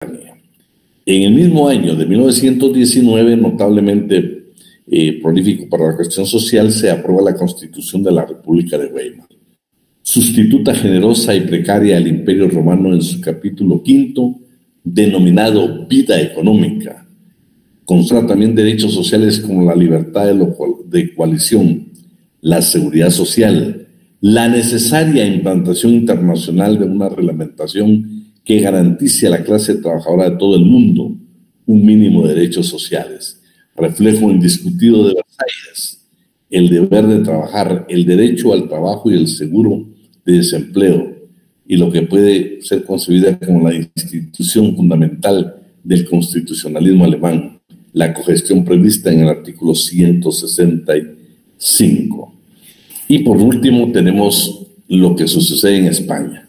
En el mismo año de 1919, notablemente prolífico para la cuestión social, se aprueba la Constitución de la República de Weimar, sustituta generosa y precaria al Imperio Romano en su capítulo quinto, denominado Vida Económica. Consagra también derechos sociales como la libertad de coalición, la seguridad social, la necesaria implantación internacional de una reglamentación que garantice a la clase trabajadora de todo el mundo un mínimo de derechos sociales. Reflejo indiscutido de Versalles, el deber de trabajar, el derecho al trabajo y el seguro de desempleo, y lo que puede ser concebida como la institución fundamental del constitucionalismo alemán, la cogestión prevista en el artículo 165. Y por último tenemos lo que sucede en España.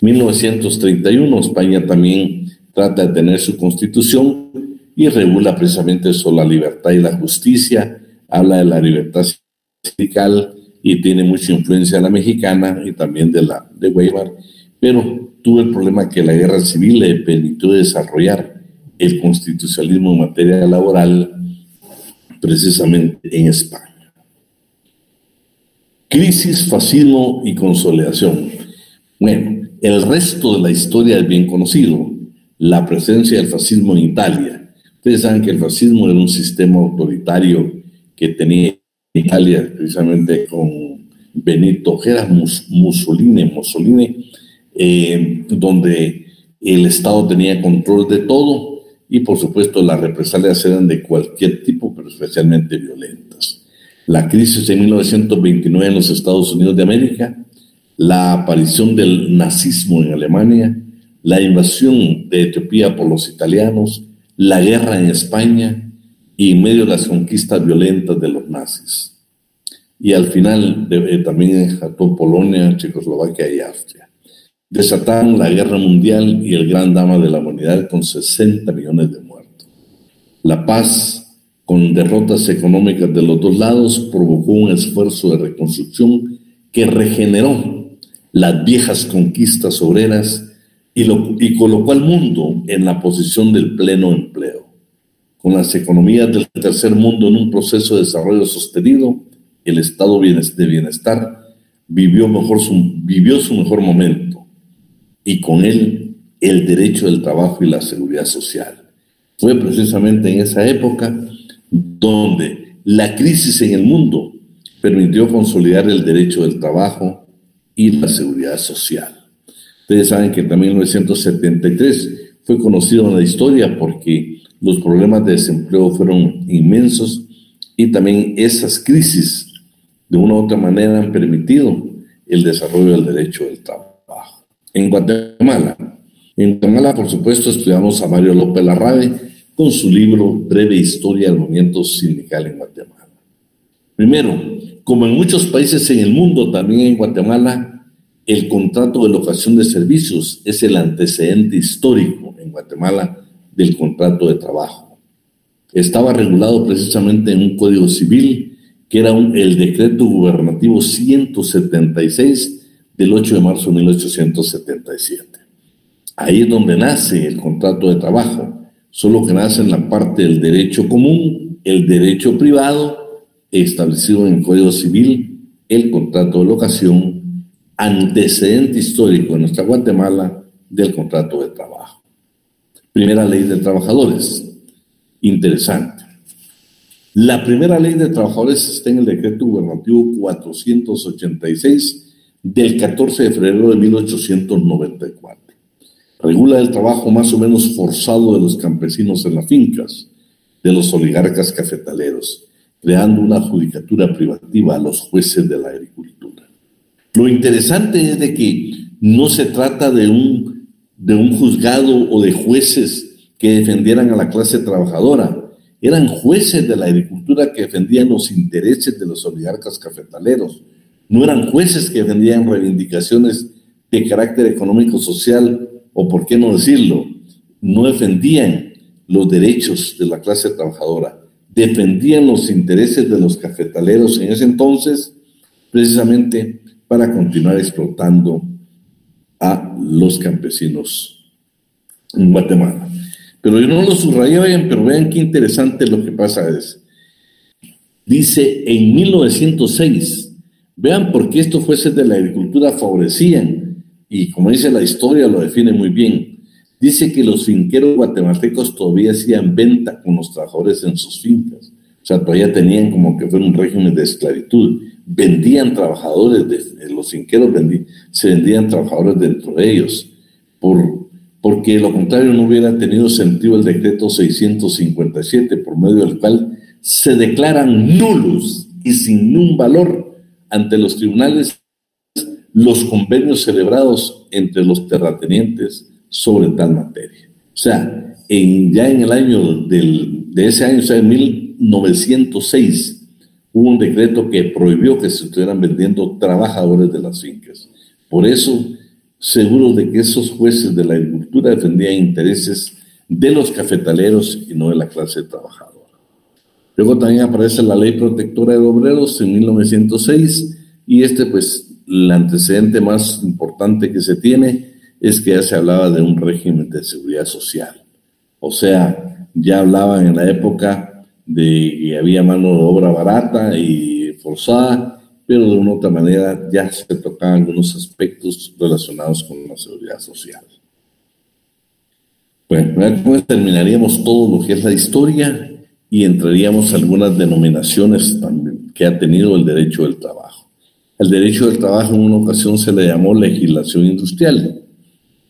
1931, España también trata de tener su constitución y regula precisamente sobre la libertad y la justicia, habla de la libertad sindical y tiene mucha influencia de la mexicana y también de la de Weimar, pero tuvo el problema que la guerra civil le permitió desarrollar el constitucionalismo en materia laboral precisamente en España. Crisis, fascismo y consolidación. Bueno, el resto de la historia es bien conocido. La presencia del fascismo en Italia. Ustedes saben que el fascismo era un sistema autoritario que tenía Italia precisamente con Benito Mussolini, donde el Estado tenía control de todo y por supuesto las represalias eran de cualquier tipo, pero especialmente violentas. La crisis de 1929 en los Estados Unidos de América, la aparición del nazismo en Alemania, la invasión de Etiopía por los italianos, la guerra en España y en medio de las conquistas violentas de los nazis. Y al final también desató Polonia, Checoslovaquia y Austria. Desataron la guerra mundial y el gran drama de la humanidad con 60 millones de muertos. La paz, con derrotas económicas de los dos lados, provocó un esfuerzo de reconstrucción que regeneró las viejas conquistas obreras y colocó al mundo en la posición del pleno empleo. Con las economías del tercer mundo en un proceso de desarrollo sostenido, el estado de bienestar vivió su mejor momento, y con él el derecho del trabajo y la seguridad social. Fue precisamente en esa época donde la crisis en el mundo permitió consolidar el derecho del trabajo y la seguridad social. Ustedes saben que también en 1973 fue conocido en la historia porque los problemas de desempleo fueron inmensos y también esas crisis de una u otra manera han permitido el desarrollo del derecho del trabajo. En Guatemala, por supuesto, estudiamos a Mario López Larrabe con su libro Breve Historia del Movimiento Sindical en Guatemala. Primero, como en muchos países en el mundo, también en Guatemala, el contrato de locación de servicios es el antecedente histórico en Guatemala del contrato de trabajo. Estaba regulado precisamente en un código civil que era el decreto gubernativo 176 del 8 de marzo de 1877. Ahí es donde nace el contrato de trabajo, solo que nace en la parte del derecho común, el derecho privado, establecido en el Código Civil, el contrato de locación, antecedente histórico en nuestra Guatemala del contrato de trabajo. Primera ley de trabajadores. Interesante. La primera ley de trabajadores está en el decreto gubernativo 486 del 14 de febrero de 1894. Regula el trabajo más o menos forzado de los campesinos en las fincas, de los oligarcas cafetaleros, creando una judicatura privativa a los jueces de la agricultura. Lo interesante es de que no se trata de un juzgado o de jueces que defendieran a la clase trabajadora. Eran jueces de la agricultura que defendían los intereses de los oligarcas cafetaleros. No eran jueces que defendían reivindicaciones de carácter económico-social, o por qué no decirlo, no defendían los derechos de la clase trabajadora. Defendían los intereses de los cafetaleros en ese entonces, precisamente para continuar explotando a los campesinos en Guatemala. Pero yo no lo subrayé, pero vean qué interesante lo que pasa es. Dice, en 1906, vean por qué estos jueces de la agricultura favorecían, y como dice la historia, lo define muy bien. Dice que los finqueros guatemaltecos todavía hacían venta con los trabajadores en sus fincas. O sea, todavía tenían como que fuera un régimen de esclavitud. Vendían trabajadores, los finqueros se vendían trabajadores dentro de ellos. Porque de lo contrario no hubiera tenido sentido el decreto 657, por medio del cual se declaran nulos y sin un valor ante los tribunales los convenios celebrados entre los terratenientes sobre tal materia. O sea, ya en el año de ese año, o sea, en 1906, hubo un decreto que prohibió que se estuvieran vendiendo trabajadores de las fincas. Por eso, seguros de que esos jueces de la agricultura defendían intereses de los cafetaleros y no de la clase trabajadora. Luego también aparece la Ley Protectora de Obreros en 1906 y pues el antecedente más importante que se tiene es que ya se hablaba de un régimen de seguridad social. O sea, ya hablaban en la época de que había mano de obra barata y forzada, pero de una u otra manera ya se tocaban algunos aspectos relacionados con la seguridad social. Bueno, pues terminaríamos todo lo que es la historia y entraríamos a algunas denominaciones también que ha tenido el derecho del trabajo. El derecho del trabajo en una ocasión se le llamó legislación industrial,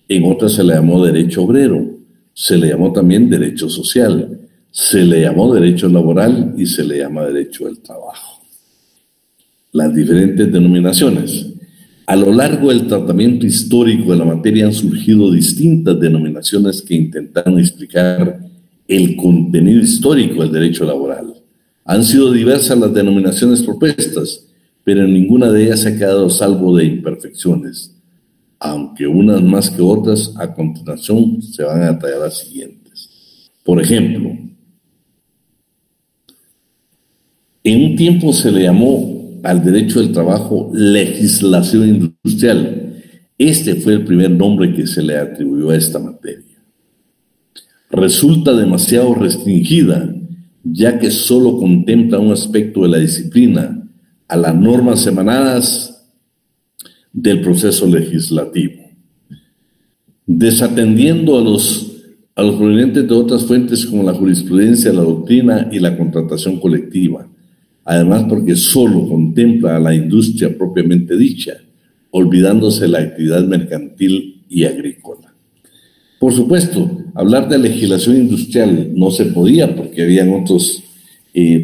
en otra se le llamó derecho obrero, se le llamó también derecho social, se le llamó derecho laboral y se le llama derecho del trabajo. Las diferentes denominaciones. A lo largo del tratamiento histórico de la materia han surgido distintas denominaciones que intentaron explicar el contenido histórico del derecho laboral. Han sido diversas las denominaciones propuestas, pero ninguna de ellas se ha quedado salvo de imperfecciones, aunque unas más que otras a continuación se van a detallar las siguientes. Por ejemplo, en un tiempo se le llamó al derecho del trabajo legislación industrial. Este fue el primer nombre que se le atribuyó a esta materia. Resulta demasiado restringida, ya que solo contempla un aspecto de la disciplina, a las normas emanadas del proceso legislativo, desatendiendo a los provenientes de otras fuentes como la jurisprudencia, la doctrina y la contratación colectiva. Además, porque solo contempla a la industria propiamente dicha, olvidándose la actividad mercantil y agrícola. Por supuesto, hablar de legislación industrial no se podía porque habían otros,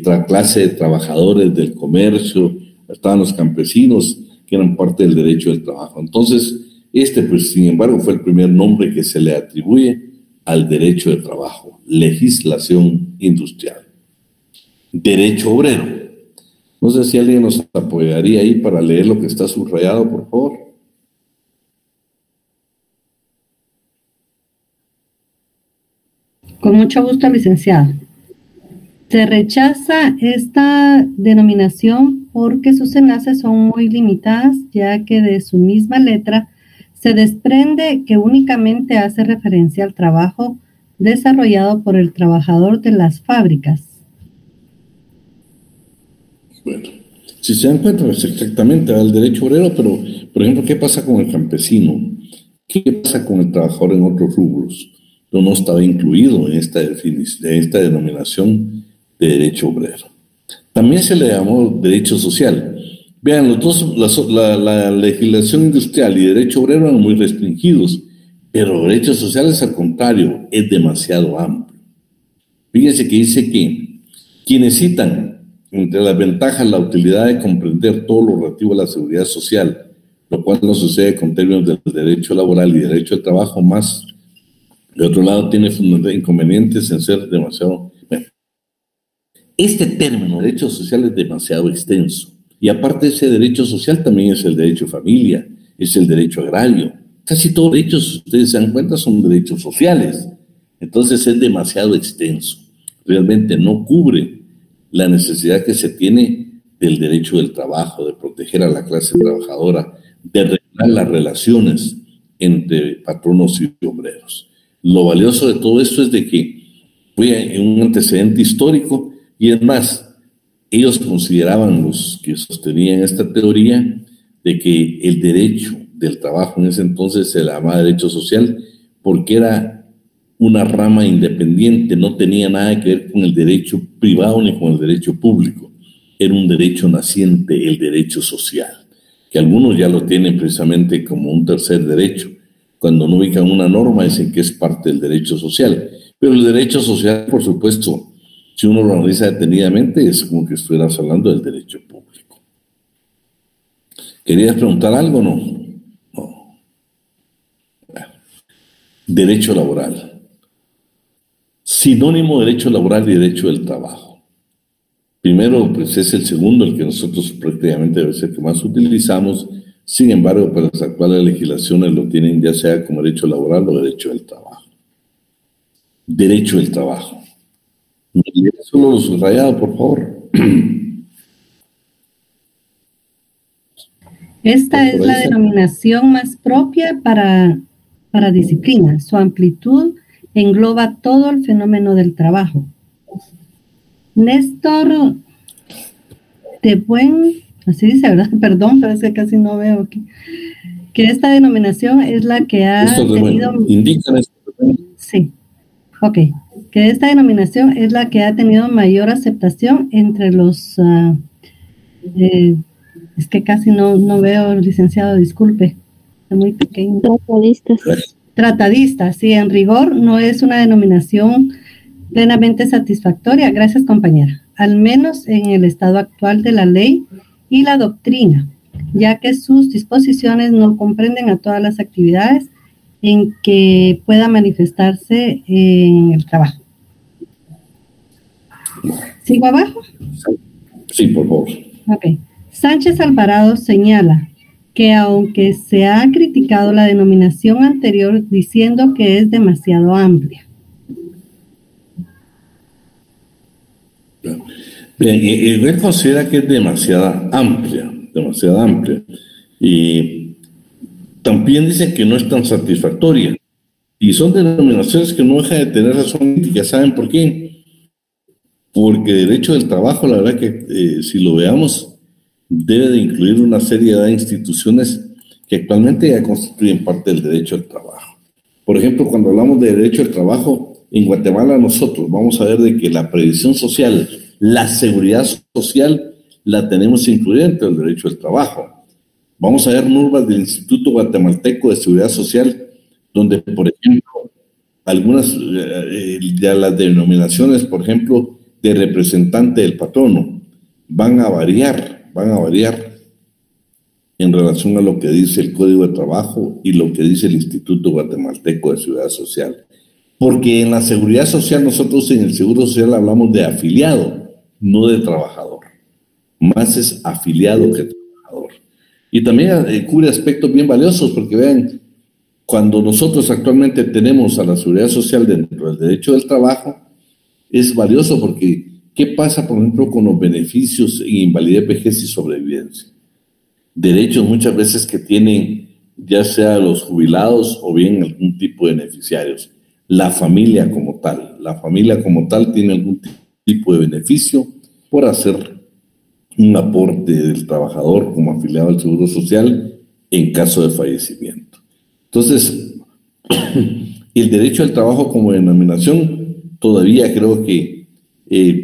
otra clase de trabajadores del comercio, estaban los campesinos que eran parte del derecho del trabajo. Entonces, pues, sin embargo, fue el primer nombre que se le atribuye al derecho de trabajo, legislación industrial. Derecho obrero. No sé si alguien nos apoyaría ahí para leer lo que está subrayado, por favor. Con mucho gusto, licenciado. Se rechaza esta denominación porque sus enlaces son muy limitadas, ya que de su misma letra se desprende que únicamente hace referencia al trabajo desarrollado por el trabajador de las fábricas. Bueno, si se dan cuenta, es exactamente al derecho obrero, pero, por ejemplo, ¿qué pasa con el campesino? ¿Qué pasa con el trabajador en otros rubros? No estaba incluido en esta denominación de derecho obrero. También se le llamó derecho social. Vean, los dos, la legislación industrial y derecho obrero eran muy restringidos, pero derechos sociales, al contrario, es demasiado amplio. Fíjense que dice que quienes citan entre las ventajas la utilidad de comprender todo lo relativo a la seguridad social, lo cual no sucede con términos del derecho laboral y derecho al trabajo, más de otro lado tiene inconvenientes en ser demasiado... Bueno, este término, derecho social, es demasiado extenso. Y aparte de ese derecho social también es el derecho de familia, es el derecho agrario. Casi todos los derechos, ustedes se dan cuenta, son derechos sociales. Entonces es demasiado extenso. Realmente no cubre la necesidad que se tiene del derecho del trabajo, de proteger a la clase trabajadora, de regular las relaciones entre patronos y obreros. Lo valioso de todo esto es de que fue un antecedente histórico, y es más, ellos consideraban, los que sostenían esta teoría, de que el derecho del trabajo en ese entonces se llamaba derecho social porque era una rama independiente, no tenía nada que ver con el derecho privado ni con el derecho público. Era un derecho naciente, el derecho social, que algunos ya lo tienen precisamente como un tercer derecho. Cuando no ubican una norma dicen que es parte del derecho social. Pero el derecho social, por supuesto, si uno lo analiza detenidamente, es como que estuvieras hablando del derecho público. ¿Querías preguntar algo o no? No. Bueno. Derecho laboral. Sinónimo de derecho laboral y derecho del trabajo. Primero, pues es el segundo, el que nosotros prácticamente debe ser el que más utilizamos. Sin embargo, para las actuales legislaciones lo tienen ya sea como derecho laboral o derecho del trabajo. Derecho del trabajo. ¿Me lees solo lo subrayado, por favor? Esta es la denominación más propia para disciplina. Su amplitud engloba todo el fenómeno del trabajo. Néstor de Buen, así dice, ¿verdad? Perdón, pero es que casi no veo aquí. Que esta denominación es la que ha tenido... Indican esto. Sí, ok. Que esta denominación es la que ha tenido mayor aceptación entre los... es que casi no veo, licenciado, disculpe. Está muy pequeño. Tratadistas, sí, en rigor no es una denominación plenamente satisfactoria. Gracias, compañera. Al menos en el estado actual de la ley y la doctrina, ya que sus disposiciones no comprenden a todas las actividades en que pueda manifestarse en el trabajo. ¿Sigo abajo? Sí, por favor. Ok. Sánchez Alvarado señala que aunque se ha criticado la denominación anterior diciendo que es demasiado amplia. Bien, él considera que es demasiado amplia. Y también dice que no es tan satisfactoria. Y son denominaciones que no dejan de tener razón crítica. ¿Saben por qué? Porque derecho del trabajo, la verdad que si lo veamos, debe de incluir una serie de instituciones que actualmente ya constituyen parte del derecho al trabajo. Por ejemplo, cuando hablamos de derecho al trabajo, en Guatemala nosotros vamos a ver de que la previsión social, la seguridad social, la tenemos incluida dentro del derecho al trabajo. Vamos a ver normas del Instituto Guatemalteco de Seguridad Social, donde, por ejemplo, algunas de las denominaciones, por ejemplo, de representante del patrono, van a variar en relación a lo que dice el Código de Trabajo y lo que dice el Instituto Guatemalteco de Seguridad Social. Porque en la seguridad social, nosotros en el Seguro Social hablamos de afiliado, no de trabajador. Más es afiliado que trabajador. Y también cubre aspectos bien valiosos, porque vean, cuando nosotros actualmente tenemos a la seguridad social dentro del derecho del trabajo, es valioso porque ¿qué pasa, por ejemplo, con los beneficios en invalidez, vejez y sobrevivencia? Derechos muchas veces que tienen ya sea los jubilados o bien algún tipo de beneficiarios. La familia como tal tiene algún tipo de beneficio por hacer un aporte del trabajador como afiliado al Seguro Social en caso de fallecimiento. Entonces, el derecho al trabajo como denominación, todavía creo que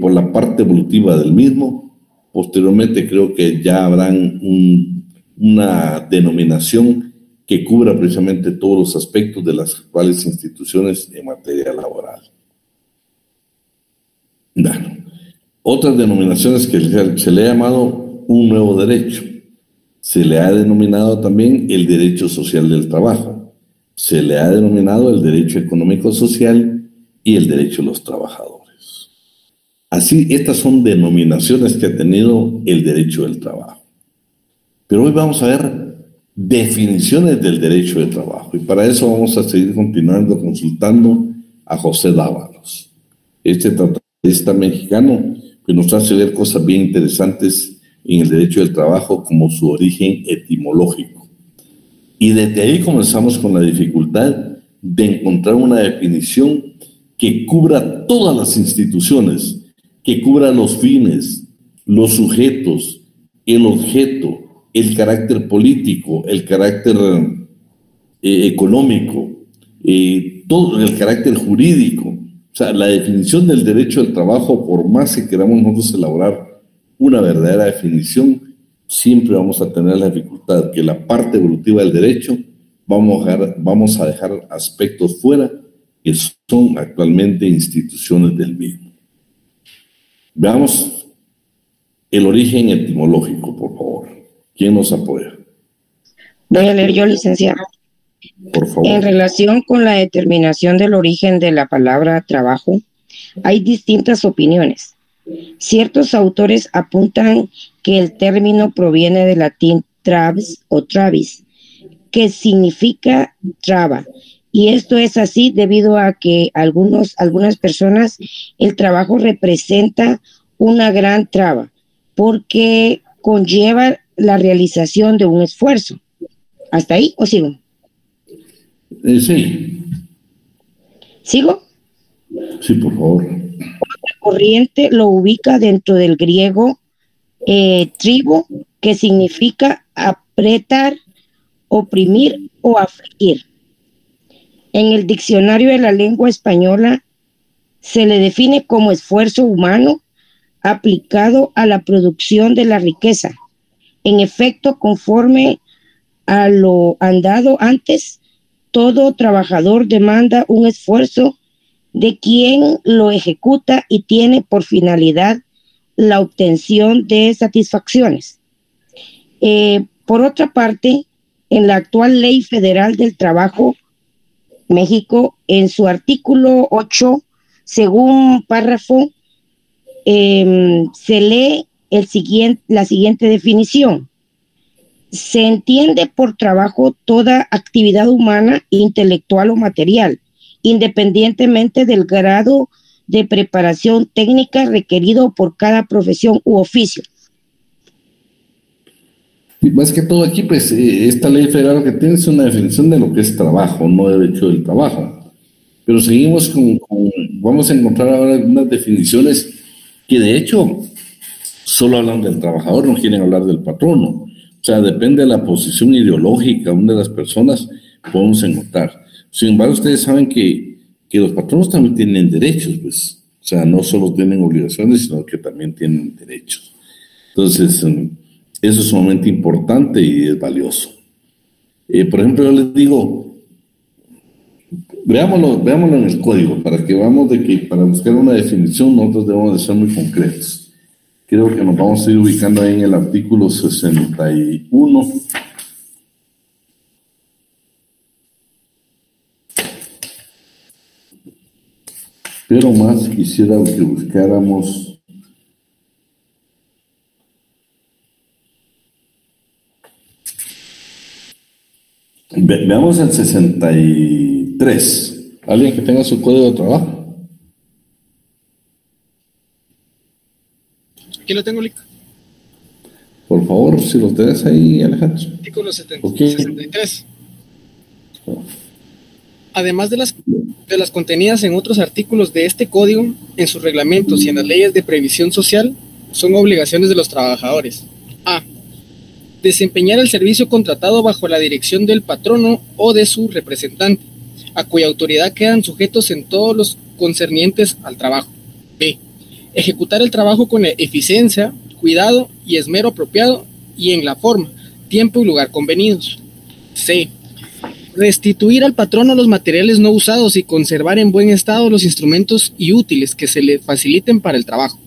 por la parte evolutiva del mismo, posteriormente creo que ya habrán una denominación que cubra precisamente todos los aspectos de las actuales instituciones en materia laboral. Bueno, otras denominaciones que se le ha llamado un nuevo derecho. Se le ha denominado también el derecho social del trabajo. Se le ha denominado el derecho económico social y el derecho de los trabajadores. Así, estas son denominaciones que ha tenido el derecho del trabajo. Pero hoy vamos a ver definiciones del derecho de trabajo, y para eso vamos a seguir continuando consultando a José Dávalos, este tratadista mexicano que nos hace ver cosas bien interesantes en el derecho del trabajo, como su origen etimológico. Y desde ahí comenzamos con la dificultad de encontrar una definición que cubra todas las instituciones, que cubra los fines, los sujetos, el objeto, el carácter político, el carácter económico, todo el carácter jurídico. O sea, la definición del derecho al trabajo, por más que queramos nosotros elaborar una verdadera definición, siempre vamos a tener la dificultad que la parte evolutiva del derecho vamos a dejar aspectos fuera que son actualmente instituciones del mismo. Veamos el origen etimológico, por favor. ¿Quién nos apoya? Voy a leer yo, licenciado. Por favor. En relación con la determinación del origen de la palabra trabajo, hay distintas opiniones. Ciertos autores apuntan que el término proviene del latín travis o travis, que significa traba, y esto es así debido a que algunas personas el trabajo representa una gran traba, porque conlleva la realización de un esfuerzo. ¿Hasta ahí o sigo? Sí. ¿Sigo? Sí, por favor. Otra corriente lo ubica dentro del griego tribo, que significa apretar, oprimir o afligir. En el diccionario de la lengua española se le define como esfuerzo humano aplicado a la producción de la riqueza. En efecto, conforme a lo andado antes, todo trabajador demanda un esfuerzo de quien lo ejecuta y tiene por finalidad la obtención de satisfacciones. Por otra parte, en la actual Ley Federal del Trabajo, México, en su artículo 8, según párrafo, se lee la siguiente definición. Se entiende por trabajo toda actividad humana, intelectual o material, independientemente del grado de preparación técnica requerido por cada profesión u oficio. Y más que todo aquí, pues, esta ley federal lo que tiene es una definición de lo que es trabajo, no derecho del trabajo. Pero seguimos vamos a encontrar ahora unas definiciones que de hecho solo hablan del trabajador, no quieren hablar del patrono. O sea, depende de la posición ideológica de una de las personas, podemos encontrar. Sin embargo, ustedes saben que los patronos también tienen derechos, pues. O sea, no solo tienen obligaciones, sino que también tienen derechos. Entonces, eso es sumamente importante y es valioso. Por ejemplo, yo les digo, veámoslo en el código, para que veamos de que para buscar una definición nosotros debemos de ser muy concretos. Creo que nos vamos a ir ubicando ahí en el artículo 61. Pero más quisiera que buscáramos veamos el 63. ¿Alguien que tenga su código de trabajo? Aquí lo tengo, Lic. Por favor, si lo tenés ahí, Alejandro. Artículo 70, Okay. 63. Además de las contenidas en otros artículos de este código, en sus reglamentos y en las leyes de previsión social, son obligaciones de los trabajadores. A. Desempeñar el servicio contratado bajo la dirección del patrono o de su representante, a cuya autoridad quedan sujetos en todos los concernientes al trabajo. B. Ejecutar el trabajo con eficiencia, cuidado y esmero apropiado y en la forma, tiempo y lugar convenidos. C. Restituir al patrono los materiales no usados y conservar en buen estado los instrumentos y útiles que se le faciliten para el trabajo.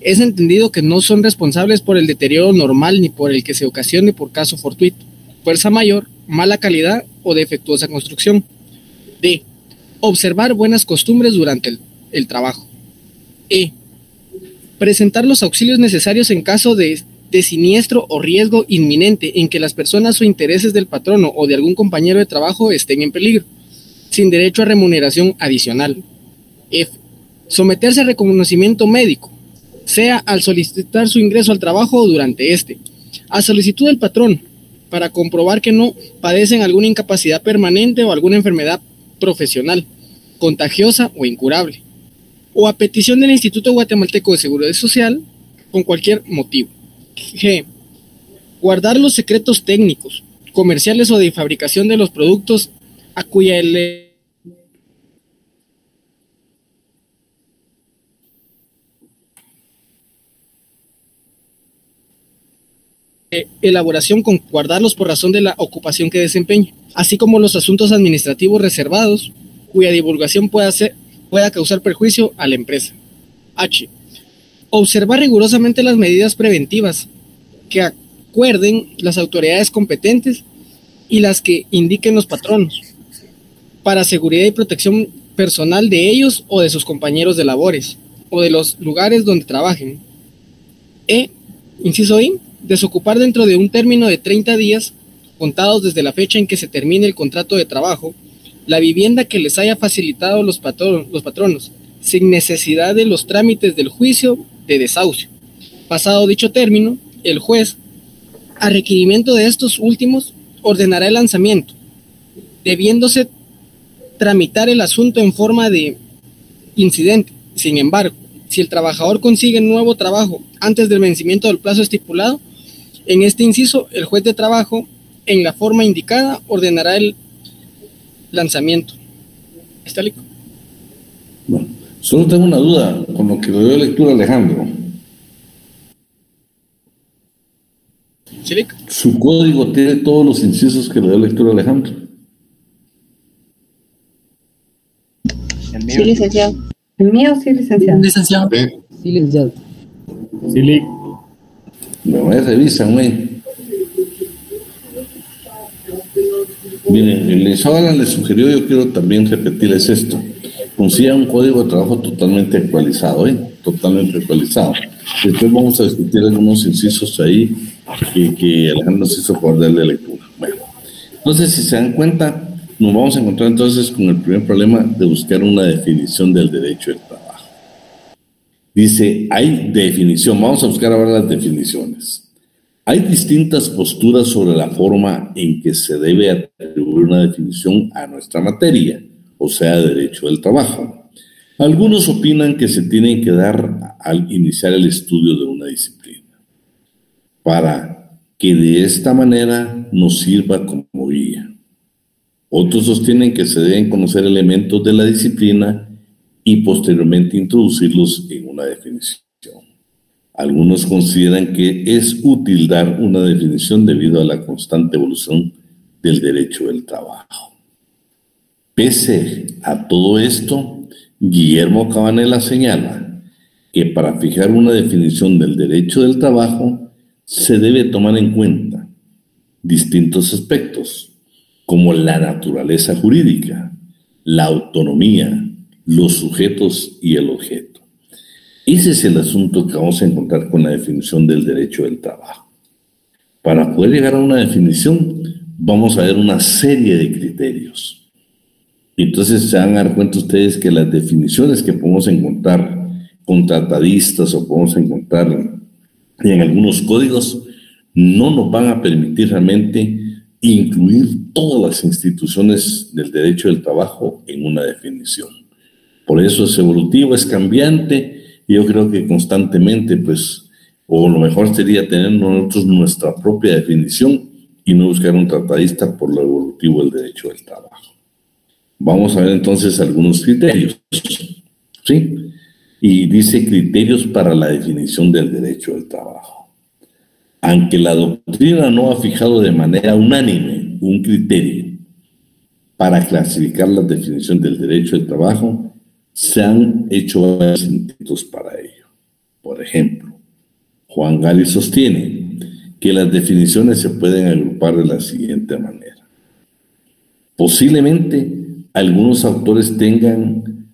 Es entendido que no son responsables por el deterioro normal ni por el que se ocasione por caso fortuito, fuerza mayor, mala calidad o defectuosa construcción. D. Observar buenas costumbres durante el trabajo. E. Presentar los auxilios necesarios en caso de siniestro o riesgo inminente en que las personas o intereses del patrono o de algún compañero de trabajo estén en peligro, sin derecho a remuneración adicional. F. Someterse a reconocimiento médico, sea al solicitar su ingreso al trabajo o durante este, a solicitud del patrón, para comprobar que no padecen alguna incapacidad permanente o alguna enfermedad profesional, contagiosa o incurable, o a petición del Instituto Guatemalteco de Seguridad Social con cualquier motivo. G. Guardar los secretos técnicos, comerciales o de fabricación de los productos a cuya elaboración, con guardarlos por razón de la ocupación que desempeña, así como los asuntos administrativos reservados cuya divulgación pueda causar perjuicio a la empresa. H. Observar rigurosamente las medidas preventivas que acuerden las autoridades competentes y las que indiquen los patronos para seguridad y protección personal de ellos o de sus compañeros de labores o de los lugares donde trabajen. Inciso I. Desocupar dentro de un término de 30 días contados desde la fecha en que se termine el contrato de trabajo la vivienda que les haya facilitado los patronos, sin necesidad de los trámites del juicio de desahucio. Pasado dicho término, el juez, a requerimiento de estos últimos, ordenará el lanzamiento, debiéndose tramitar el asunto en forma de incidente. Sin embargo, si el trabajador consigue nuevo trabajo antes del vencimiento del plazo estipulado, en este inciso, el juez de trabajo, en la forma indicada, ordenará el lanzamiento. ¿Está listo? Bueno, solo tengo una duda con lo que le dio lectura a Alejandro. ¿Sí, Lic? ¿Su código tiene todos los incisos que le dio lectura a Alejandro? Sí, licenciado. El mío sí, licenciado. Licenciado. Sí, licenciado. Sí, Lic. Me revisan, güey. Miren, el Licenciado le sugirió, yo quiero también repetirles esto. Consiga un código de trabajo totalmente actualizado, totalmente actualizado. Después vamos a discutir algunos incisos ahí que Alejandro nos hizo por darle lectura. Bueno, entonces, si se dan cuenta, nos vamos a encontrar entonces con el primer problema de buscar una definición del derecho del trabajo. Dice, hay definición, vamos a buscar ahora las definiciones. Hay distintas posturas sobre la forma en que se debe atribuir una definición a nuestra materia, o sea, derecho del trabajo. Algunos opinan que se tienen que dar al iniciar el estudio de una disciplina, para que de esta manera nos sirva como guía. Otros sostienen que se deben conocer elementos de la disciplina y posteriormente introducirlos en una definición. Algunos consideran que es útil dar una definición debido a la constante evolución del derecho del trabajo. Pese a todo esto, Guillermo Cabanela señala que para fijar una definición del derecho del trabajo se debe tomar en cuenta distintos aspectos, como la naturaleza jurídica, la autonomía, los sujetos y el objeto. Ese es el asunto que vamos a encontrar con la definición del derecho del trabajo. Para poder llegar a una definición, vamos a ver una serie de criterios. Entonces se van a dar cuenta ustedes que las definiciones que podemos encontrar con tratadistas o podemos encontrar en algunos códigos no nos van a permitir realmente incluir todas las instituciones del derecho del trabajo en una definición. Por eso es evolutivo, es cambiante, y yo creo que constantemente, pues, o lo mejor sería tener nosotros nuestra propia definición y no buscar un tratadista por lo evolutivo del derecho del trabajo. Vamos a ver entonces algunos criterios, ¿sí? Y dice criterios para la definición del derecho del trabajo. Aunque la doctrina no ha fijado de manera unánime un criterio para clasificar la definición del derecho del trabajo, se han hecho varios intentos para ello. Por ejemplo, Juan Gali sostiene que las definiciones se pueden agrupar de la siguiente manera. Posiblemente algunos autores tengan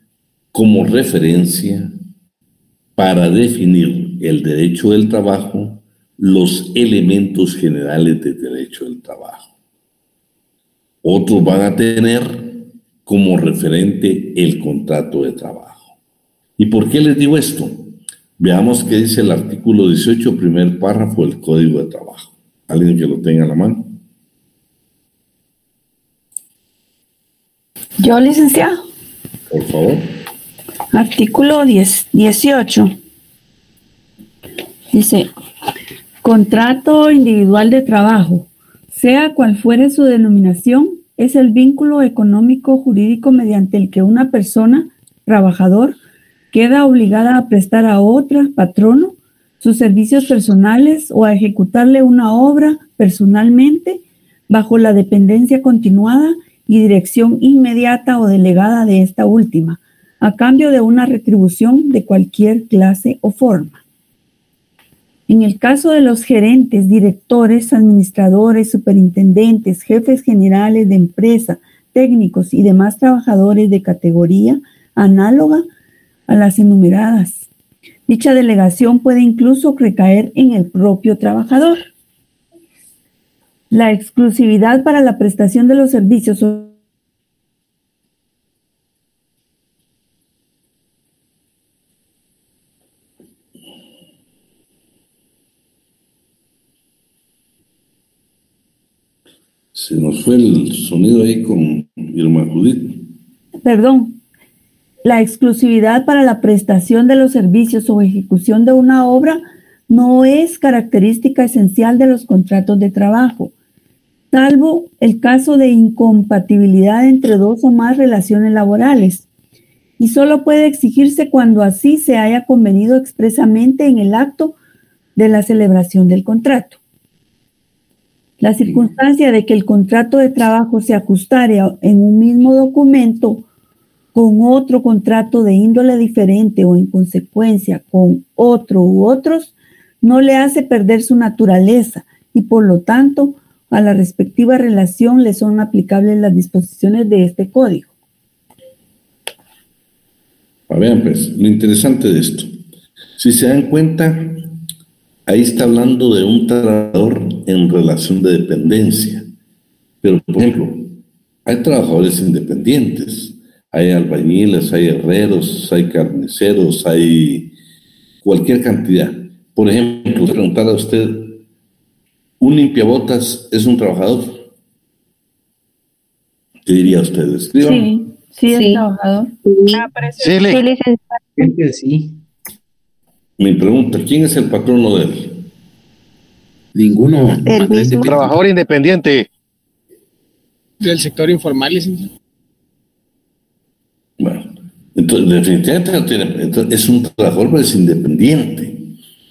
como referencia para definir el derecho del trabajo los elementos generales del derecho del trabajo. Otros van a tener como referente el contrato de trabajo. ¿Y por qué les digo esto? Veamos qué dice el artículo 18, primer párrafo del Código de Trabajo. ¿Alguien que lo tenga a la mano? Yo, licenciado. Por favor. Artículo 18. Dice, contrato individual de trabajo, sea cual fuere su denominación, es el vínculo económico jurídico mediante el que una persona, trabajador, queda obligada a prestar a otra, patrono, sus servicios personales o a ejecutarle una obra personalmente bajo la dependencia continuada y dirección inmediata o delegada de esta última, a cambio de una retribución de cualquier clase o forma. En el caso de los gerentes, directores, administradores, superintendentes, jefes generales de empresa, técnicos y demás trabajadores de categoría análoga a las enumeradas, dicha delegación puede incluso recaer en el propio trabajador. La exclusividad para la prestación de los servicios Se nos fue el sonido ahí con Irma Judith. Perdón. La exclusividad para la prestación de los servicios o ejecución de una obra no es característica esencial de los contratos de trabajo, salvo el caso de incompatibilidad entre dos o más relaciones laborales, y solo puede exigirse cuando así se haya convenido expresamente en el acto de la celebración del contrato. La circunstancia de que el contrato de trabajo se ajustare en un mismo documento con otro contrato de índole diferente o en consecuencia con otro u otros, no le hace perder su naturaleza y por lo tanto a la respectiva relación le son aplicables las disposiciones de este código. Vean pues, lo interesante de esto. Si se dan cuenta, ahí está hablando de un trabajador en relación de dependencia. Pero, por ejemplo, hay trabajadores independientes. Hay albañiles, hay herreros, hay carniceros, hay cualquier cantidad. Por ejemplo, preguntar a usted, ¿un limpiabotas es un trabajador? ¿Qué diría usted? Escriba. Sí, es trabajador. Sí, licenciado. Sí. Mi pregunta, ¿quién es el patrono de él? Ninguno. El mismo. Trabajador independiente. Del sector informal, licenciado. Bueno, entonces definitivamente no tiene, es un trabajador, pero es independiente.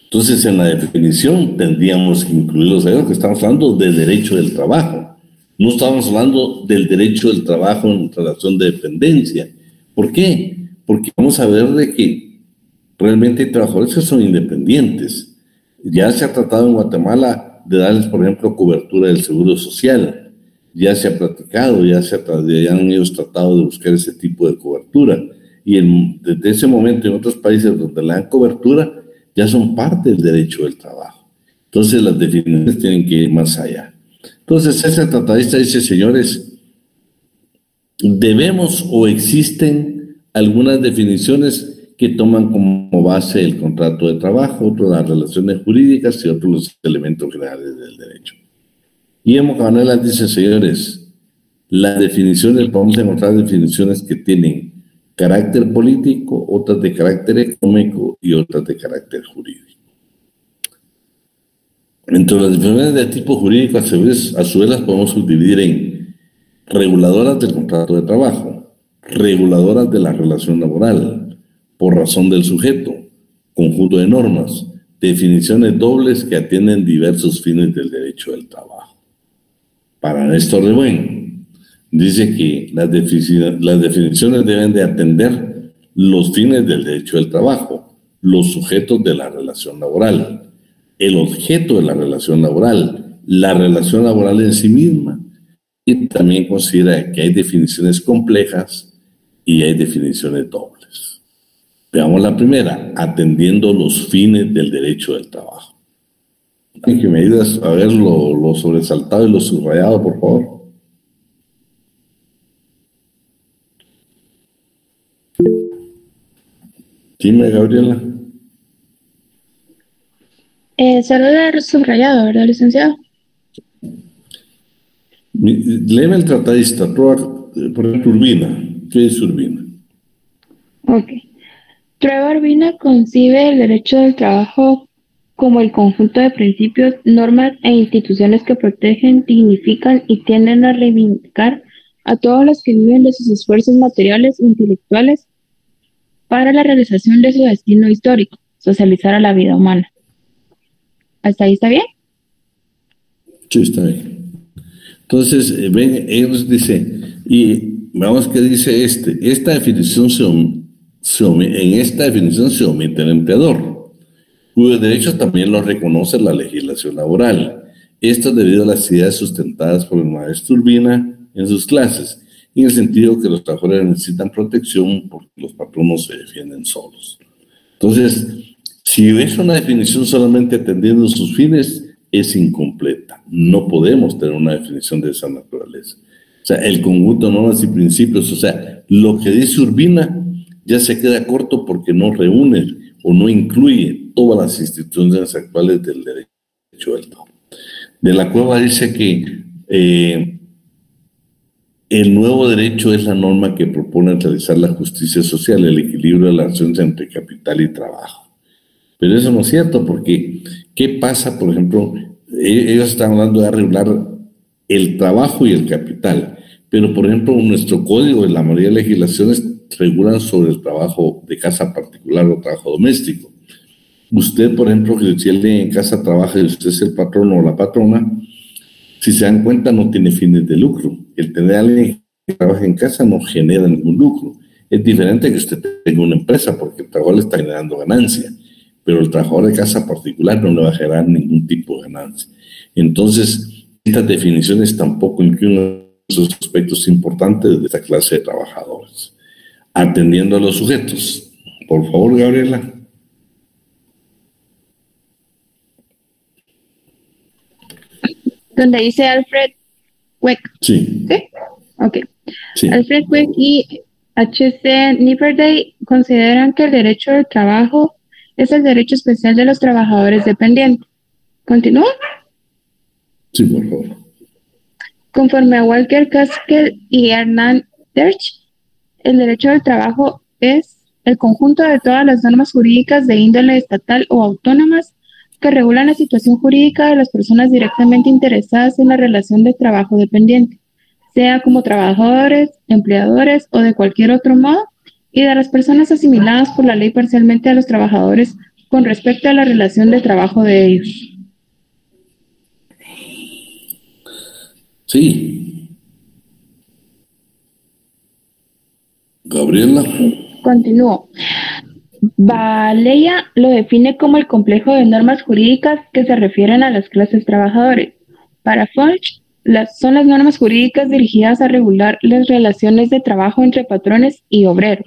Entonces en la definición tendríamos que incluirlos ahí, que estamos hablando del derecho del trabajo. No estamos hablando del derecho del trabajo en relación de dependencia. ¿Por qué? Porque vamos a ver de que realmente hay trabajadores que son independientes. Ya se ha tratado en Guatemala de darles, por ejemplo, cobertura del seguro social. Ya se ha platicado, ya han ellos tratado de buscar ese tipo de cobertura. Y desde ese momento en otros países donde le dan cobertura, ya son parte del derecho del trabajo. Entonces las definiciones tienen que ir más allá. Entonces ese tratadista dice, señores, debemos o existen algunas definiciones que toman como base el contrato de trabajo, otro las relaciones jurídicas y otros los elementos generales del derecho. Y en Canela dice, señores, las definiciones, vamos a encontrar definiciones que tienen carácter político, otras de carácter económico y otras de carácter jurídico. Entre las definiciones de tipo jurídico, a su vez las podemos subdividir en reguladoras del contrato de trabajo, reguladoras de la relación laboral, por razón del sujeto, conjunto de normas, definiciones dobles que atienden diversos fines del derecho del trabajo. Para Néstor Reboén, dice que las definiciones deben de atender los fines del derecho del trabajo, los sujetos de la relación laboral, el objeto de la relación laboral en sí misma, y también considera que hay definiciones complejas y hay definiciones dobles. Veamos la primera, atendiendo los fines del derecho del trabajo. Que me ayudas a ver lo sobresaltado y lo subrayado, por favor. Dime, Gabriela. Solo el subrayado, ¿verdad, licenciado? Léeme el tratadista, por ejemplo, Urbina. ¿Qué es Urbina? Ok. Trevor Urbina concibe el derecho del trabajo como el conjunto de principios, normas e instituciones que protegen, dignifican y tienden a reivindicar a todos los que viven de sus esfuerzos materiales e intelectuales para la realización de su destino histórico, socializar a la vida humana. ¿Hasta ahí está bien? Sí, está bien. Entonces, ven, ellos dicen, y vamos que dice esta definición en esta definición se omite el empleador, cuyos derechos también los reconoce la legislación laboral. Esto debido a las ideas sustentadas por el maestro Urbina en sus clases, en el sentido que los trabajadores necesitan protección porque los patronos se defienden solos. Entonces, si es una definición solamente atendiendo sus fines, es incompleta. No podemos tener una definición de esa naturaleza. O sea, el conjunto de normas y principios, o sea, lo que dice Urbina ya se queda corto porque no reúne o no incluye todas las instituciones actuales del derecho del trabajo. De la Cueva dice que el nuevo derecho es la norma que propone realizar la justicia social, el equilibrio de las relaciones entre capital y trabajo. Pero eso no es cierto, porque ¿qué pasa, por ejemplo? Ellos están hablando de regular el trabajo y el capital, pero por ejemplo nuestro código, en la mayoría de legislaciones regulan sobre el trabajo de casa particular o trabajo doméstico. Usted, por ejemplo, si alguien en casa trabaja y usted es el patrón o la patrona, si se dan cuenta no tiene fines de lucro. El tener a alguien que trabaja en casa no genera ningún lucro. Es diferente que usted tenga una empresa porque el trabajador le está generando ganancia, pero el trabajador de casa particular no le va a generar ningún tipo de ganancia. Entonces, estas definiciones tampoco incluyen esos aspectos importantes de esta clase de trabajadores. Atendiendo a los sujetos. Por favor, Gabriela. Donde dice Alfred Weck. Sí. ¿Sí? Ok. Sí. Alfred Weck y H.C. Niperday consideran que el derecho del trabajo es el derecho especial de los trabajadores dependientes. ¿Continúa? Sí, por favor. Conforme a Walker Gaskell y Hernán Derch, el derecho del trabajo es el conjunto de todas las normas jurídicas de índole estatal o autónomas que regulan la situación jurídica de las personas directamente interesadas en la relación de trabajo dependiente, sea como trabajadores, empleadores o de cualquier otro modo, y de las personas asimiladas por la ley parcialmente a los trabajadores con respecto a la relación de trabajo de ellos. Sí. Gabriela. Continúo. Baleya lo define como el complejo de normas jurídicas que se refieren a las clases trabajadoras. Para Funch, son las normas jurídicas dirigidas a regular las relaciones de trabajo entre patrones y obreros.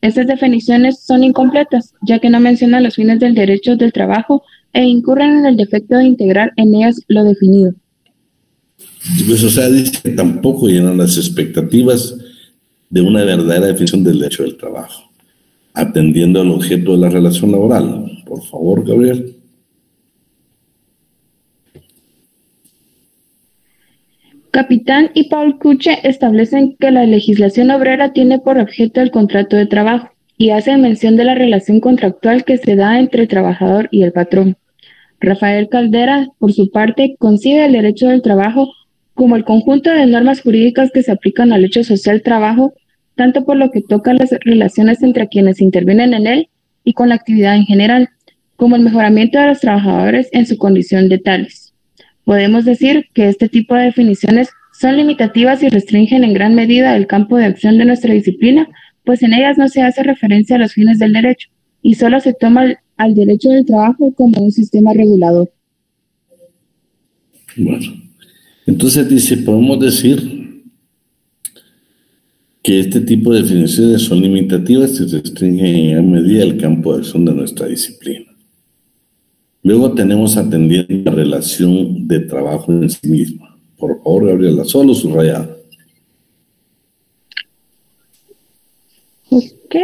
Estas definiciones son incompletas, ya que no mencionan los fines del derecho del trabajo e incurren en el defecto de integrar en ellas lo definido. Pues, o sea, dice que tampoco llenan las expectativas de una verdadera definición del derecho del trabajo, atendiendo al objeto de la relación laboral. Por favor, Gabriel. Capitán y Paul Kuche establecen que la legislación obrera tiene por objeto el contrato de trabajo y hacen mención de la relación contractual que se da entre el trabajador y el patrón. Rafael Caldera, por su parte, concibe el derecho del trabajo como el conjunto de normas jurídicas que se aplican al hecho social trabajo, tanto por lo que toca a las relaciones entre quienes intervienen en él y con la actividad en general, como el mejoramiento de los trabajadores en su condición de tales. Podemos decir que este tipo de definiciones son limitativas y restringen en gran medida el campo de acción de nuestra disciplina, pues en ellas no se hace referencia a los fines del derecho y solo se toma al derecho del trabajo como un sistema regulador. Bueno, entonces dice, podemos decir que este tipo de definiciones son limitativas y restringen en gran medida el campo de acción de nuestra disciplina. Luego tenemos atendiendo la relación de trabajo en sí misma. Por favor, Gabriela, solo subrayado. Ok.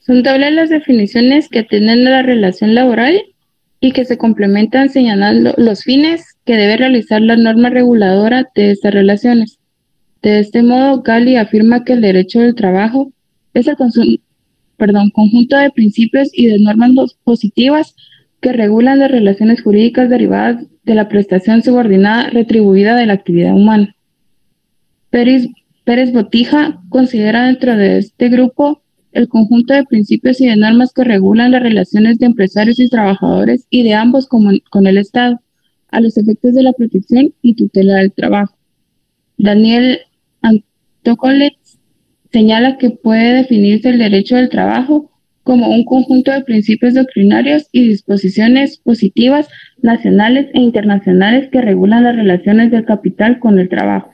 Son tablas las definiciones que atienden a la relación laboral y que se complementan señalando los fines que debe realizar la norma reguladora de estas relaciones. De este modo, Gali afirma que el derecho del trabajo es el conjunto de principios y de normas positivas que regulan las relaciones jurídicas derivadas de la prestación subordinada retribuida de la actividad humana. Pérez Botija considera dentro de este grupo el conjunto de principios y de normas que regulan las relaciones de empresarios y trabajadores y de ambos con el Estado, a los efectos de la protección y tutela del trabajo. Daniel Antokolets señala que puede definirse el derecho del trabajo como un conjunto de principios doctrinarios y disposiciones positivas nacionales e internacionales que regulan las relaciones del capital con el trabajo.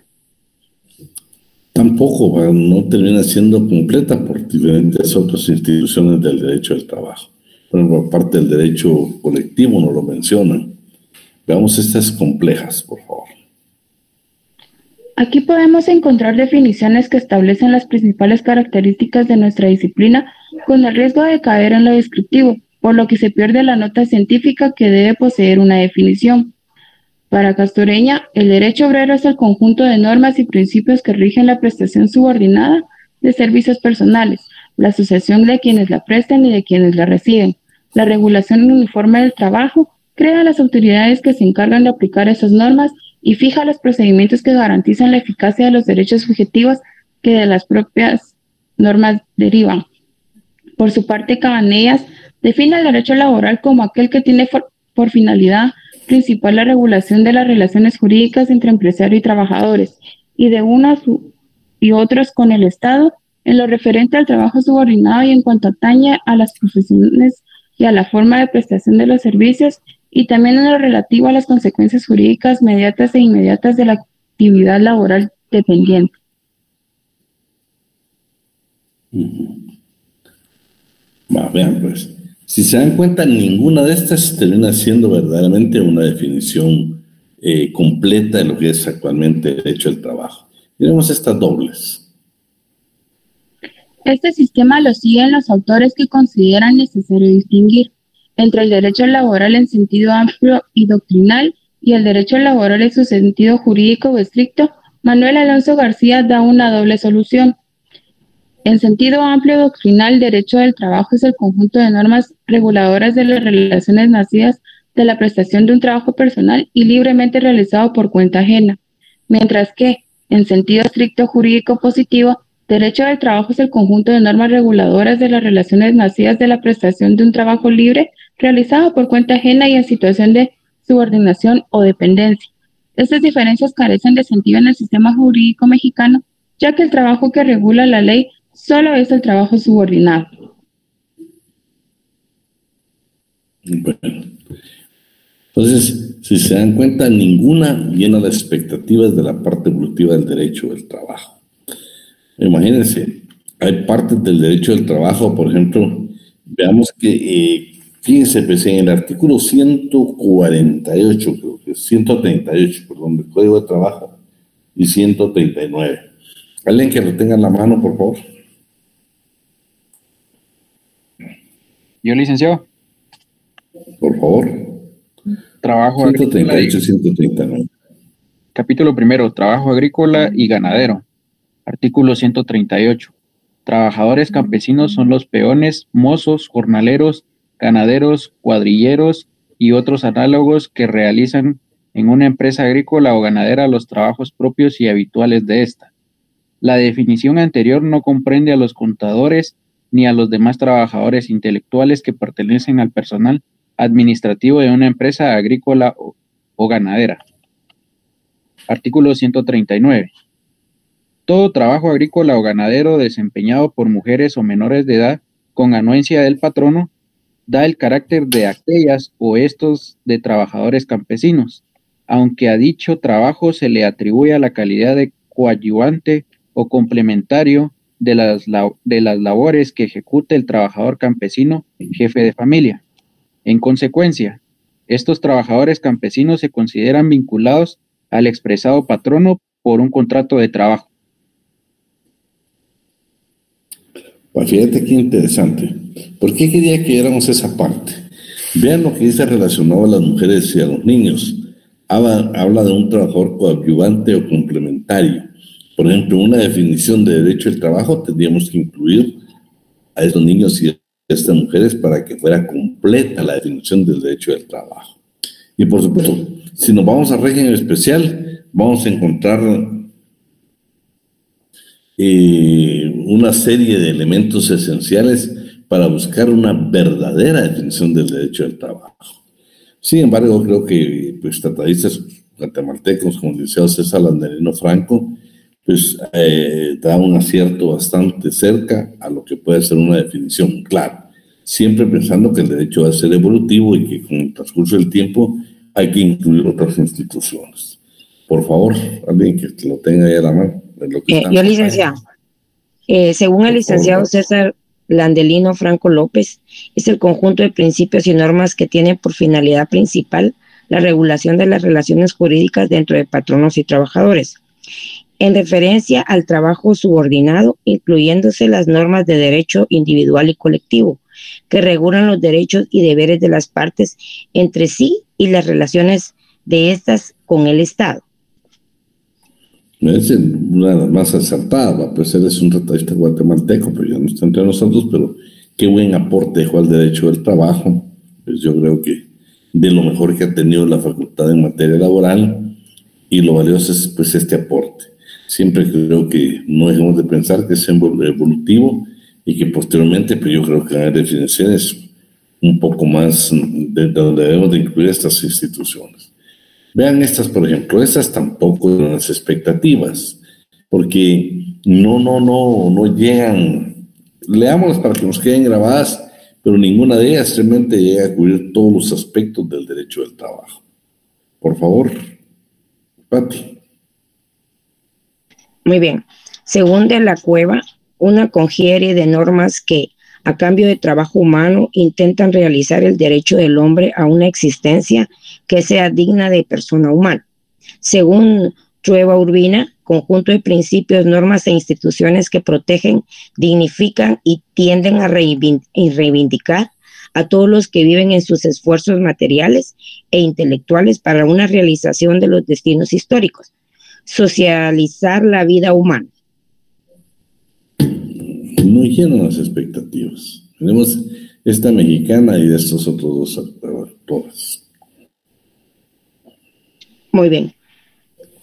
Tampoco no termina siendo completa por diferentes otras instituciones del derecho del trabajo. Por ejemplo, parte del derecho colectivo no lo mencionan. Veamos estas complejas, por favor. Aquí podemos encontrar definiciones que establecen las principales características de nuestra disciplina con el riesgo de caer en lo descriptivo, por lo que se pierde la nota científica que debe poseer una definición. Para Castureña, el derecho obrero es el conjunto de normas y principios que rigen la prestación subordinada de servicios personales, la asociación de quienes la prestan y de quienes la reciben. La regulación uniforme del trabajo crea las autoridades que se encargan de aplicar esas normas y fija los procedimientos que garantizan la eficacia de los derechos subjetivos que de las propias normas derivan. Por su parte, Cabanellas define el derecho laboral como aquel que tiene por finalidad principal la regulación de las relaciones jurídicas entre empresario y trabajadores y de unos y otros con el Estado en lo referente al trabajo subordinado y en cuanto atañe a las profesiones y a la forma de prestación de los servicios y también en lo relativo a las consecuencias jurídicas mediatas e inmediatas de la actividad laboral dependiente. Vean pues. Si se dan cuenta, ninguna de estas termina siendo verdaderamente una definición completa de lo que es actualmente el derecho del trabajo. Tenemos estas dobles. Este sistema lo siguen los autores que consideran necesario distinguir entre el derecho laboral en sentido amplio y doctrinal y el derecho laboral en su sentido jurídico o estricto. Manuel Alonso García da una doble solución. En sentido amplio doctrinal, el derecho del trabajo es el conjunto de normas reguladoras de las relaciones nacidas de la prestación de un trabajo personal y libremente realizado por cuenta ajena, mientras que, en sentido estricto jurídico positivo, derecho del trabajo es el conjunto de normas reguladoras de las relaciones nacidas de la prestación de un trabajo libre realizado por cuenta ajena y en situación de subordinación o dependencia. Estas diferencias carecen de sentido en el sistema jurídico mexicano, ya que el trabajo que regula la ley solo es el trabajo subordinado. Bueno, entonces, si se dan cuenta, ninguna llena las expectativas de la parte evolutiva del derecho del trabajo. Imagínense, hay partes del derecho del trabajo, por ejemplo, veamos que, fíjense, pues, en el artículo 148, creo que es 138, perdón, del Código de Trabajo, y 139. Alguien que lo tenga en la mano, por favor. Yo, licenciado. Por favor. Trabajo 138, 139. Capítulo primero, trabajo agrícola y ganadero. Artículo 138. Trabajadores campesinos son los peones, mozos, jornaleros, ganaderos, cuadrilleros y otros análogos que realizan en una empresa agrícola o ganadera los trabajos propios y habituales de ésta. La definición anterior no comprende a los contadores ni a los demás trabajadores intelectuales que pertenecen al personal administrativo de una empresa agrícola o ganadera. Artículo 139. Todo trabajo agrícola o ganadero desempeñado por mujeres o menores de edad con anuencia del patrono da el carácter de aquellas o estos de trabajadores campesinos, aunque a dicho trabajo se le atribuya la calidad de coadyuvante o complementario de las labores que ejecute el trabajador campesino, jefe de familia. En consecuencia, estos trabajadores campesinos se consideran vinculados al expresado patrono por un contrato de trabajo. Pues fíjate qué interesante. ¿Por qué quería que viéramos esa parte? Vean lo que dice relacionado a las mujeres y a los niños. habla de un trabajador coadyuvante o complementario. Por ejemplo, una definición de derecho al trabajo tendríamos que incluir a esos niños y a estas mujeres para que fuera completa la definición del derecho al trabajo. Y por supuesto, si nos vamos a régimen especial, vamos a encontrar una serie de elementos esenciales para buscar una verdadera definición del derecho al trabajo. Sin embargo, creo que pues, tratadistas guatemaltecos como el licenciado César Landelino Franco pues da un acierto bastante cerca a lo que puede ser una definición clara, siempre pensando que el derecho va a ser evolutivo y que con el transcurso del tiempo hay que incluir otras instituciones. Por favor, alguien que lo tenga ahí a la mano. Yo, licenciado, según el licenciado César Landelino Franco López, es el conjunto de principios y normas que tienen por finalidad principal la regulación de las relaciones jurídicas dentro de patronos y trabajadores, en referencia al trabajo subordinado, incluyéndose las normas de derecho individual y colectivo, que regulan los derechos y deberes de las partes entre sí y las relaciones de estas con el Estado. Es una de las más acertadas, pues él es un tratadista guatemalteco, pero ya no está entre nosotros, pero qué buen aporte dejó al derecho del trabajo. Pues yo creo que de lo mejor que ha tenido la facultad en materia laboral, y lo valioso es pues este aporte. Siempre creo que no dejemos de pensar que es evolutivo y que posteriormente, pues yo creo que hay definiciones un poco más de donde debemos de incluir estas instituciones. Vean estas, por ejemplo, estas tampoco eran las expectativas, porque no llegan, leámoslas para que nos queden grabadas, pero ninguna de ellas realmente llega a cubrir todos los aspectos del derecho del trabajo. Por favor, Pati. Muy bien. Según de la Cueva, una congerie de normas que, a cambio de trabajo humano, intentan realizar el derecho del hombre a una existencia que sea digna de persona humana. Según Trueba Urbina, conjunto de principios, normas e instituciones que protegen, dignifican y tienden a reivindicar a todos los que viven en sus esfuerzos materiales e intelectuales para una realización de los destinos históricos. Socializar la vida humana. No hicieron las expectativas. Tenemos esta mexicana y de estos otros dos actores. Muy bien.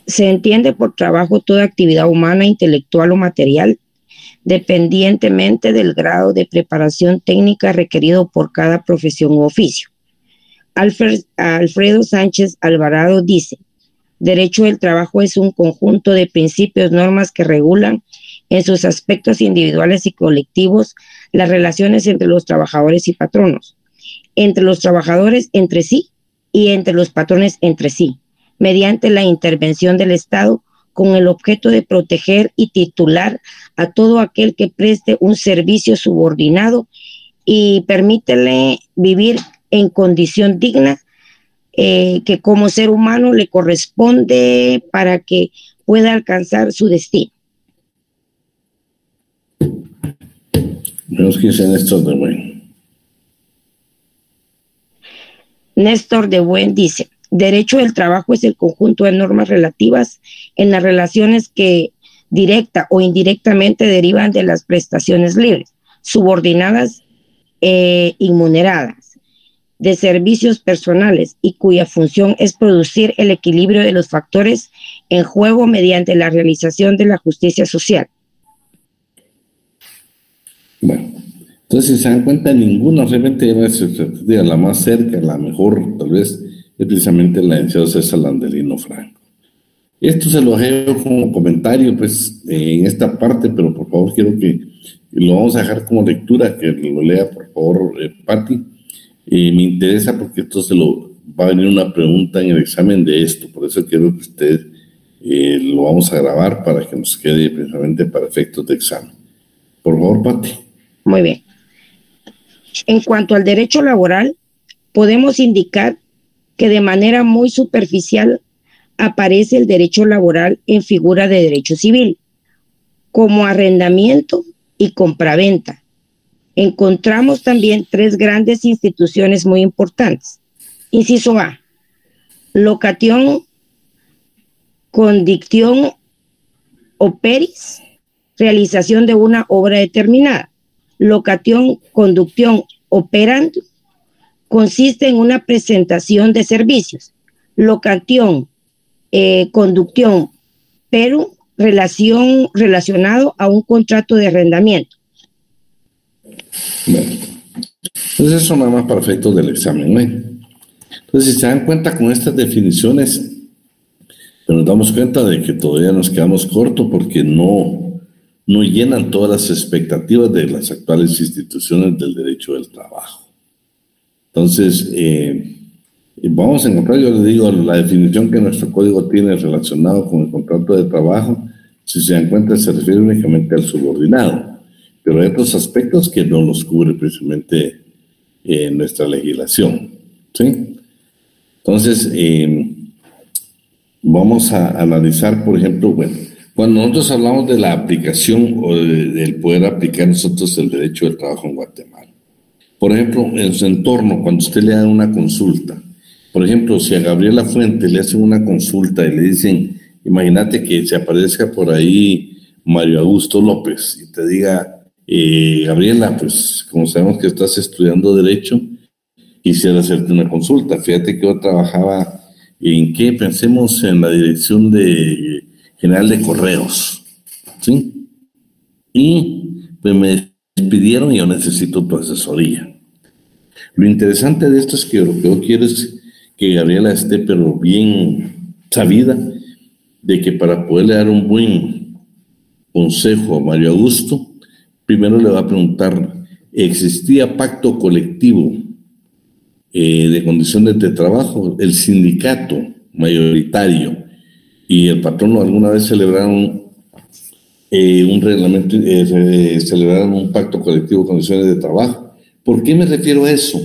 Se entiende por trabajo toda actividad humana, intelectual o material, dependientemente del grado de preparación técnica requerido por cada profesión u oficio. Alfredo Sánchez Alvarado dice: derecho del trabajo es un conjunto de principios, normas que regulan en sus aspectos individuales y colectivos las relaciones entre los trabajadores y patronos, entre los trabajadores entre sí y entre los patrones entre sí, mediante la intervención del Estado con el objeto de proteger y titular a todo aquel que preste un servicio subordinado y permítele vivir en condición digna que como ser humano le corresponde para que pueda alcanzar su destino. Vemos que dice Néstor de Buen. Néstor de Buen dice: derecho del trabajo es el conjunto de normas relativas en las relaciones que directa o indirectamente derivan de las prestaciones libres, subordinadas e inmuneradas, de servicios personales y cuya función es producir el equilibrio de los factores en juego mediante la realización de la justicia social. Bueno, entonces si se dan cuenta, ninguna realmente era expectativa, la más cerca, la mejor, tal vez, es precisamente la licenciada César Landelino Franco. Esto se lo dejo como comentario, pues, en esta parte, pero por favor quiero que lo vamos a dejar como lectura, que lo lea, por favor, Pati. Me interesa porque esto va a venir una pregunta en el examen de esto, por eso quiero que usted lo vamos a grabar para que nos quede precisamente para efectos de examen. Por favor, Pati. Muy bien. En cuanto al derecho laboral, podemos indicar que de manera muy superficial aparece el derecho laboral en figura de derecho civil, como arrendamiento y compraventa. Encontramos también tres grandes instituciones muy importantes. Inciso A, locación, condicción operis, realización de una obra determinada. Locación, conducción operandi, consiste en una presentación de servicios. Locación, conducción, pero relacionado a un contrato de arrendamiento. Bueno, entonces eso nada más para efectos del examen, ¿no? Entonces, si se dan cuenta con estas definiciones, pero nos damos cuenta de que todavía nos quedamos cortos porque no llenan todas las expectativas de las actuales instituciones del derecho del trabajo. Entonces, vamos a encontrar, yo les digo, la definición que nuestro código tiene relacionado con el contrato de trabajo, si se dan cuenta, se refiere únicamente al subordinado, pero hay otros aspectos que no los cubre precisamente nuestra legislación, ¿sí? Entonces, vamos a analizar, por ejemplo, bueno, cuando nosotros hablamos de la aplicación o del poder aplicar nosotros el derecho del trabajo en Guatemala. Por ejemplo, en su entorno, cuando usted le da una consulta, por ejemplo, si a Gabriela Fuentes le hacen una consulta y le dicen, imagínate que se aparezca por ahí Mario Augusto López y te diga, Gabriela, pues como sabemos que estás estudiando Derecho, quisiera hacerte una consulta. Fíjate que yo trabajaba en qué, pensemos en la Dirección General de Correos, ¿sí? Y pues me pidieron y yo necesito tu asesoría. Lo interesante de esto es que lo que yo quiero es que Gabriela esté pero bien sabida de que para poderle dar un buen consejo a Mario Augusto, primero le va a preguntar, ¿existía pacto colectivo de condiciones de trabajo? El sindicato mayoritario y el patrono alguna vez celebraron un reglamento, celebraron un pacto colectivo de condiciones de trabajo. ¿Por qué me refiero a eso?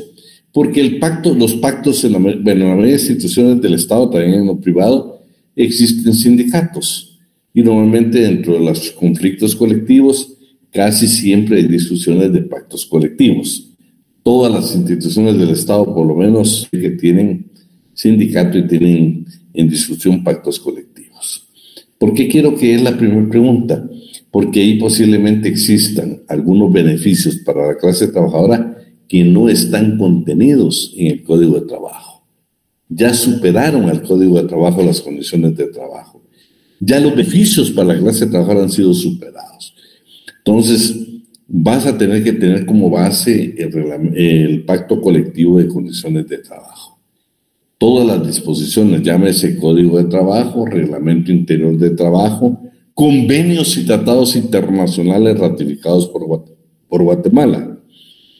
Porque los pactos en la mayoría de instituciones del Estado, también en lo privado, existen sindicatos. Y normalmente dentro de los conflictos colectivos casi siempre hay discusiones de pactos colectivos. Todas las instituciones del Estado, por lo menos, que tienen sindicato y tienen en discusión pactos colectivos. ¿Por qué quiero que es la primera pregunta? Porque ahí posiblemente existan algunos beneficios para la clase trabajadora que no están contenidos en el Código de Trabajo. Ya superaron al Código de Trabajo las condiciones de trabajo. Ya los beneficios para la clase trabajadora han sido superados. Entonces, vas a tener que tener como base el pacto colectivo de condiciones de trabajo. Todas las disposiciones, llámese Código de Trabajo, Reglamento Interior de Trabajo, convenios y tratados internacionales ratificados por Guatemala.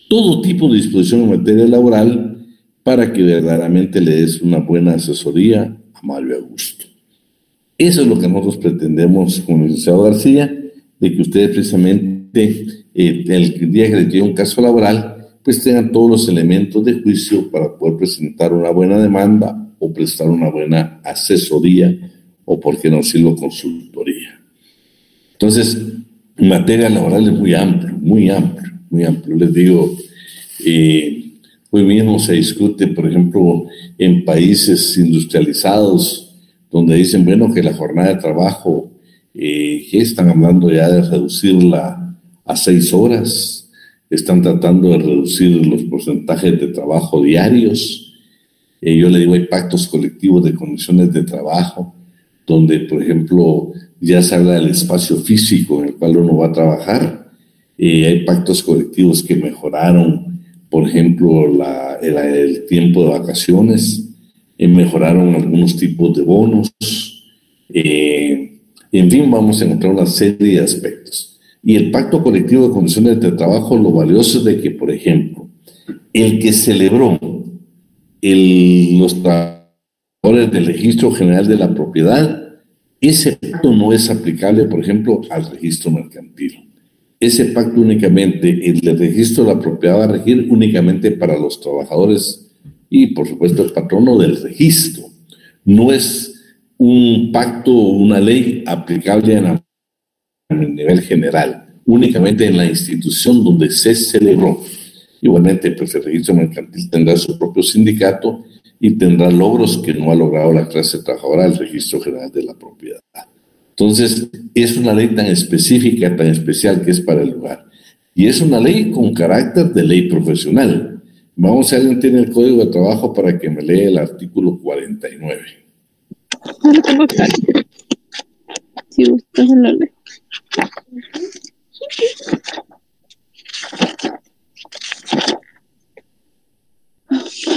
Todo tipo de disposición en materia laboral para que verdaderamente le des una buena asesoría a Mario Augusto. Eso es lo que nosotros pretendemos con el licenciado García, de que ustedes precisamente el día que les llegue un caso laboral, pues tengan todos los elementos de juicio para poder presentar una buena demanda o prestar una buena asesoría o, por qué no decirlo, consultoría. Entonces, en materia laboral es muy amplio, muy amplio, muy amplio. Les digo, hoy mismo se discute, por ejemplo, en países industrializados, donde dicen, bueno, que la jornada de trabajo, que están hablando ya de reducirla a 6 horas, están tratando de reducir los porcentajes de trabajo diarios. Yo le digo, hay pactos colectivos de condiciones de trabajo, donde, por ejemplo, ya se habla del espacio físico en el cual uno va a trabajar. Hay pactos colectivos que mejoraron, por ejemplo, el tiempo de vacaciones, mejoraron algunos tipos de bonos. En fin, vamos a encontrar una serie de aspectos. Y el pacto colectivo de condiciones de trabajo, lo valioso es de que, por ejemplo, el que celebró los trabajadores del Registro General de la Propiedad, ese pacto no es aplicable, por ejemplo, al registro mercantil. Ese pacto únicamente, el del registro de la propiedad, va a regir únicamente para los trabajadores y, por supuesto, el patrono del registro. No es un pacto o una ley aplicable en el nivel general, únicamente en la institución donde se celebró. Igualmente, pues el registro mercantil tendrá su propio sindicato y tendrá logros que no ha logrado la clase trabajadora del Registro General de la Propiedad. Entonces, es una ley tan específica, tan especial que es para el lugar. Y es una ley con carácter de ley profesional. Vamos a ver, alguien tiene el Código de Trabajo para que me lea el artículo 49. No lo tengo claro. Si gustas, lo leo.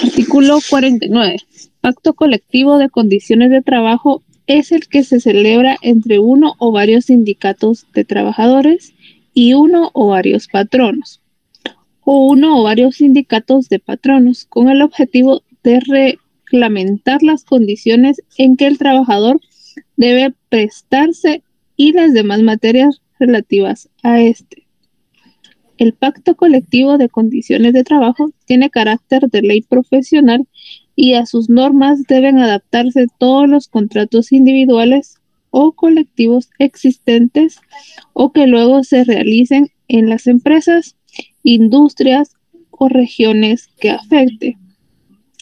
Artículo 49. Pacto colectivo de condiciones de trabajo es el que se celebra entre uno o varios sindicatos de trabajadores y uno o varios patronos, o uno o varios sindicatos de patronos, con el objetivo de reglamentar las condiciones en que el trabajador debe prestarse y las demás materias relativas a este. El pacto colectivo de condiciones de trabajo tiene carácter de ley profesional y a sus normas deben adaptarse todos los contratos individuales o colectivos existentes o que luego se realicen en las empresas, industrias o regiones que afecte.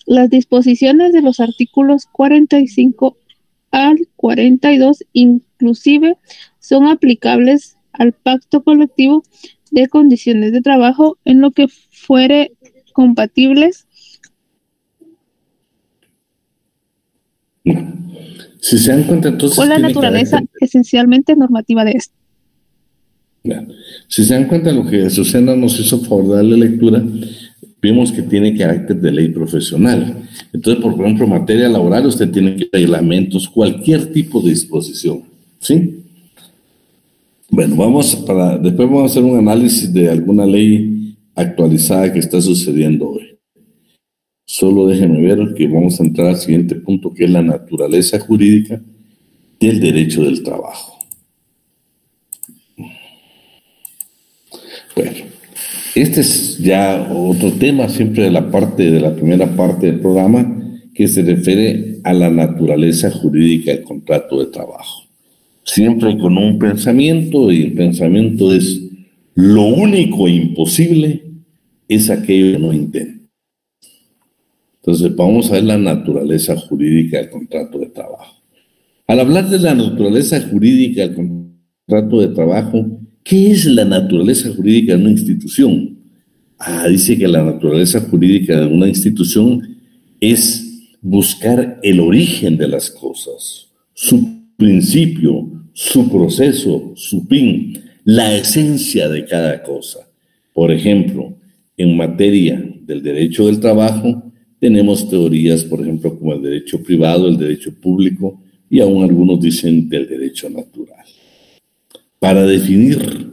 Las disposiciones de los artículos 45 al 42 inclusive son aplicables al pacto colectivo de condiciones de trabajo en lo que fuere compatibles. Si se dan cuenta, entonces, con la naturaleza esencialmente normativa de esto. Si se dan cuenta, lo que Azucena nos hizo favor de darle lectura, vimos que tiene carácter de ley profesional. Entonces, por ejemplo, en materia laboral, usted tiene que reglamentos, cualquier tipo de disposición, ¿sí? Bueno, después vamos a hacer un análisis de alguna ley actualizada que está sucediendo hoy. Solo déjenme ver que vamos a entrar al siguiente punto, que es la naturaleza jurídica del derecho del trabajo. Bueno, este es ya otro tema, siempre de la primera parte del programa, que se refiere a la naturaleza jurídica del contrato de trabajo. Siempre con un pensamiento, y el pensamiento es: lo único imposible es aquello que no intenta. Entonces, vamos a ver la naturaleza jurídica del contrato de trabajo. Al hablar de la naturaleza jurídica del contrato de trabajo, ¿qué es la naturaleza jurídica de una institución? Dice que la naturaleza jurídica de una institución es buscar el origen de las cosas, su principio, su proceso, su fin, la esencia de cada cosa. Por ejemplo, en materia del derecho del trabajo, tenemos teorías, por ejemplo, como el derecho privado, el derecho público, y aún algunos dicen del derecho natural. Para definir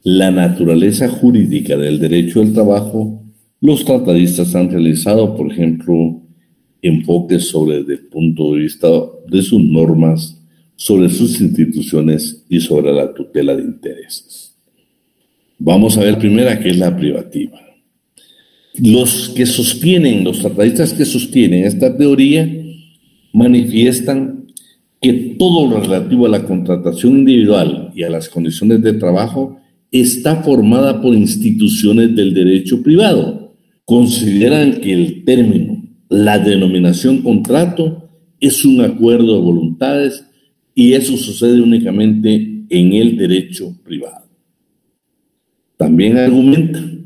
la naturaleza jurídica del derecho del trabajo, los tratadistas han realizado, por ejemplo, enfoques desde el punto de vista de sus normas, sobre sus instituciones y sobre la tutela de intereses. Vamos a ver primero qué es la privativa. Los tratadistas que sostienen esta teoría manifiestan que todo lo relativo a la contratación individual y a las condiciones de trabajo está formada por instituciones del derecho privado. Consideran que el término, la denominación contrato, es un acuerdo de voluntades y eso sucede únicamente en el derecho privado. También argumentan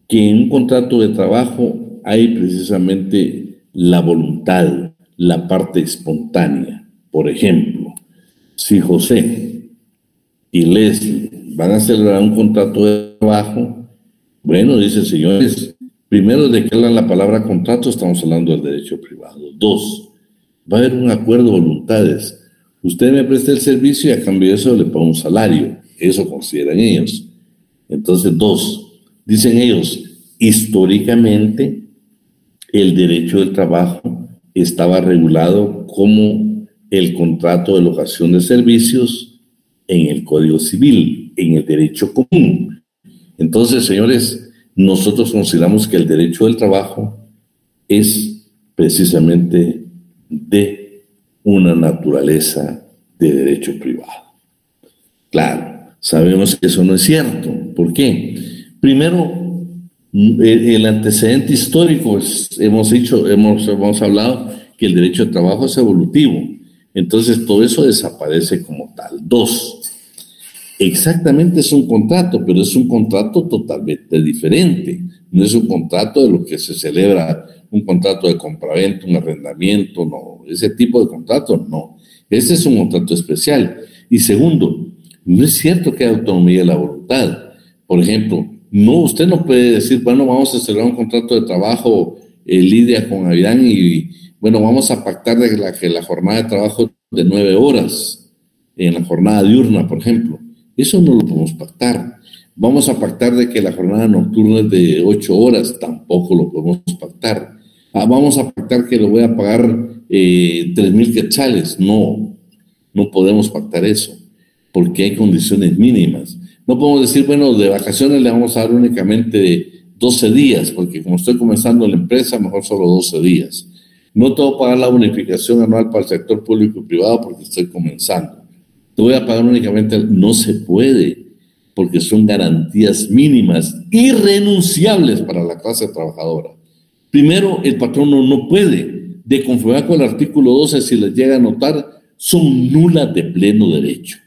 que en un contrato de trabajo hay precisamente la voluntad, la parte espontánea. Por ejemplo, si José y Leslie van a celebrar un contrato de trabajo, bueno, dicen, señores, primero, de que hablan la palabra contrato, estamos hablando del derecho privado. 2, va a haber un acuerdo de voluntades. Usted me presta el servicio y a cambio de eso le pago un salario. Eso consideran ellos. Entonces, 2, dicen ellos, históricamente el derecho del trabajo estaba regulado como el contrato de locación de servicios en el Código Civil, en el derecho común. Entonces, señores, nosotros consideramos que el derecho del trabajo es precisamente de una naturaleza de derecho privado. Claro, sabemos que eso no es cierto. ¿Por qué? Primero, El antecedente histórico, hemos hablado que el derecho de trabajo es evolutivo. Entonces, todo eso desaparece como tal. 2, exactamente es un contrato, pero es un contrato totalmente diferente. No es un contrato de lo que se celebra, un contrato de compraventa, un arrendamiento, no. Ese tipo de contrato, no. Este es un contrato especial. Y segundo, no es cierto que hay autonomía de la voluntad. Por ejemplo, usted no puede decir, bueno, vamos a celebrar un contrato de trabajo, Lidia con Avidán, y bueno, vamos a pactar que la jornada de trabajo de 9 horas, en la jornada diurna, por ejemplo. Eso no lo podemos pactar. Vamos a pactar de que la jornada nocturna es de 8 horas, tampoco lo podemos pactar. Vamos a pactar que le voy a pagar 3,000 quetzales. No podemos pactar eso, porque hay condiciones mínimas. No podemos decir, bueno, de vacaciones le vamos a dar únicamente 12 días, porque como estoy comenzando la empresa, mejor solo 12 días. No te voy a pagar la bonificación anual para el sector público y privado porque estoy comenzando. Te voy a pagar únicamente, no se puede, porque son garantías mínimas, irrenunciables para la clase trabajadora. Primero, el patrono no puede, de conformidad con el artículo 12, si les llega a notar, son nulas de pleno derecho.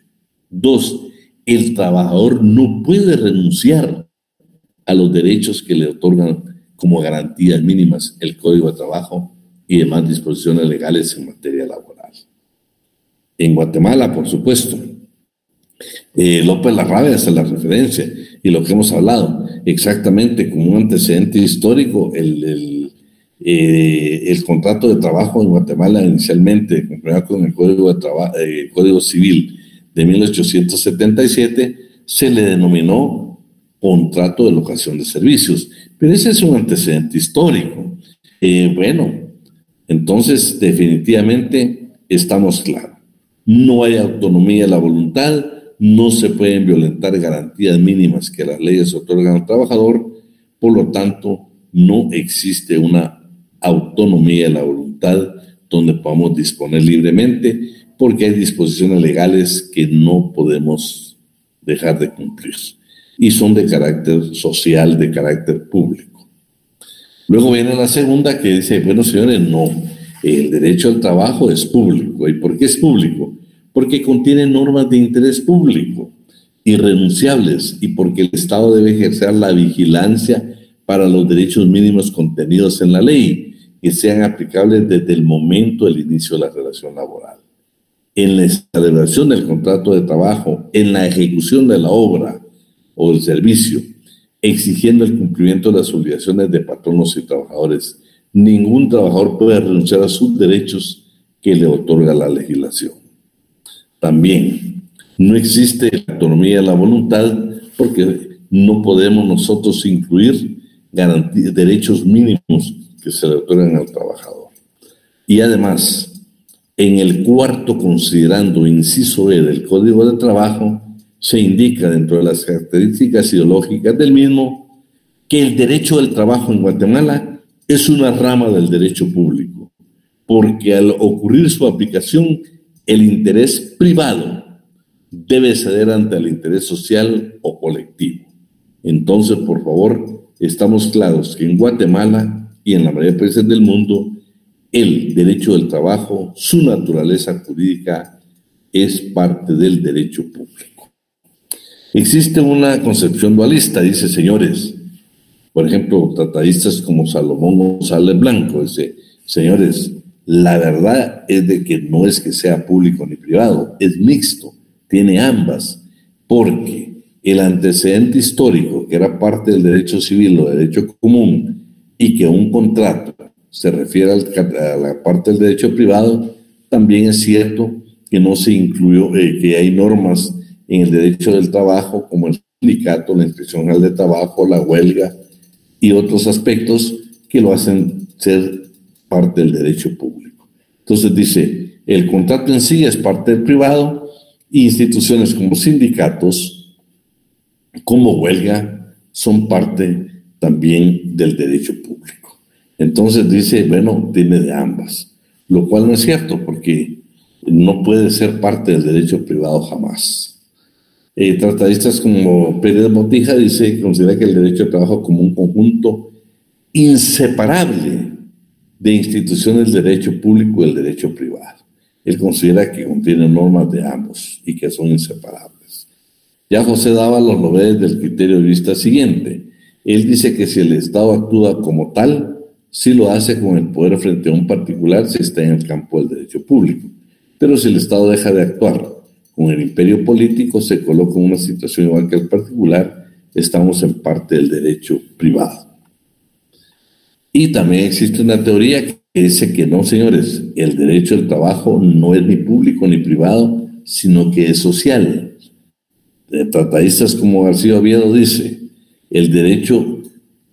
2, el trabajador no puede renunciar a los derechos que le otorgan como garantías mínimas el Código de Trabajo y demás disposiciones legales en materia laboral. En Guatemala, por supuesto, López Larrabee hace la referencia y lo que hemos hablado, exactamente como un antecedente histórico, el contrato de trabajo en Guatemala inicialmente, comparado con el Código Civil de 1877, se le denominó contrato de locación de servicios, pero ese es un antecedente histórico. Entonces definitivamente estamos claros, no hay autonomía de la voluntad, no se pueden violentar garantías mínimas que las leyes otorgan al trabajador, por lo tanto no existe una autonomía de la voluntad donde podamos disponer libremente, porque hay disposiciones legales que no podemos dejar de cumplir y son de carácter social, de carácter público. Luego viene la segunda que dice, bueno señores, no, el derecho al trabajo es público. ¿Y por qué es público? Porque contiene normas de interés público irrenunciables y porque el Estado debe ejercer la vigilancia para los derechos mínimos contenidos en la ley que sean aplicables desde el momento del inicio de la relación laboral. En la celebración del contrato de trabajo, en la ejecución de la obra o el servicio, exigiendo el cumplimiento de las obligaciones de patronos y trabajadores. Ningún trabajador puede renunciar a sus derechos que le otorga la legislación. También no existe autonomía de la voluntad porque no podemos nosotros incluir derechos mínimos que se le otorgan al trabajador. Y además, en el cuarto considerando inciso B del Código de Trabajo, se indica dentro de las características ideológicas del mismo que el derecho del trabajo en Guatemala es una rama del derecho público, porque al ocurrir su aplicación, el interés privado debe ceder ante el interés social o colectivo. Entonces, por favor, estamos claros que en Guatemala y en la mayoría de países del mundo, el derecho del trabajo, su naturaleza jurídica, es parte del derecho público. Existe una concepción dualista, dice, señores, por ejemplo, tratadistas como Salomón González Blanco, dice, señores, la verdad es de que no es que sea público ni privado, es mixto, tiene ambas, porque el antecedente histórico, que era parte del derecho civil o derecho común, y que un contrato se refiere a la parte del derecho privado, también es cierto que no se incluyó, que hay normas en el derecho del trabajo, como el sindicato, la Inspección General de Trabajo, la huelga y otros aspectos que lo hacen ser parte del derecho público. Entonces dice, el contrato en sí es parte del privado y instituciones como sindicatos, como huelga, son parte también del derecho público. Entonces dice, bueno, tiene de ambas, lo cual no es cierto porque no puede ser parte del derecho privado jamás. Tratadistas como Pérez Botija considera que el derecho de trabajo como un conjunto inseparable de instituciones del derecho público y del derecho privado. Él considera que contiene normas de ambos y que son inseparables. Ya José Dávalos lo ve desde el criterio de vista siguiente. Él dice que si el Estado actúa como tal, sí lo hace con el poder frente a un particular si está en el campo del derecho público. Pero si el Estado deja de actuar con el imperio político, se coloca en una situación igual que el particular, estamos en parte del derecho privado. Y también existe una teoría que dice que no, señores, el derecho del trabajo no es ni público ni privado, sino que es social. Tratadistas como García Oviedo dice, el derecho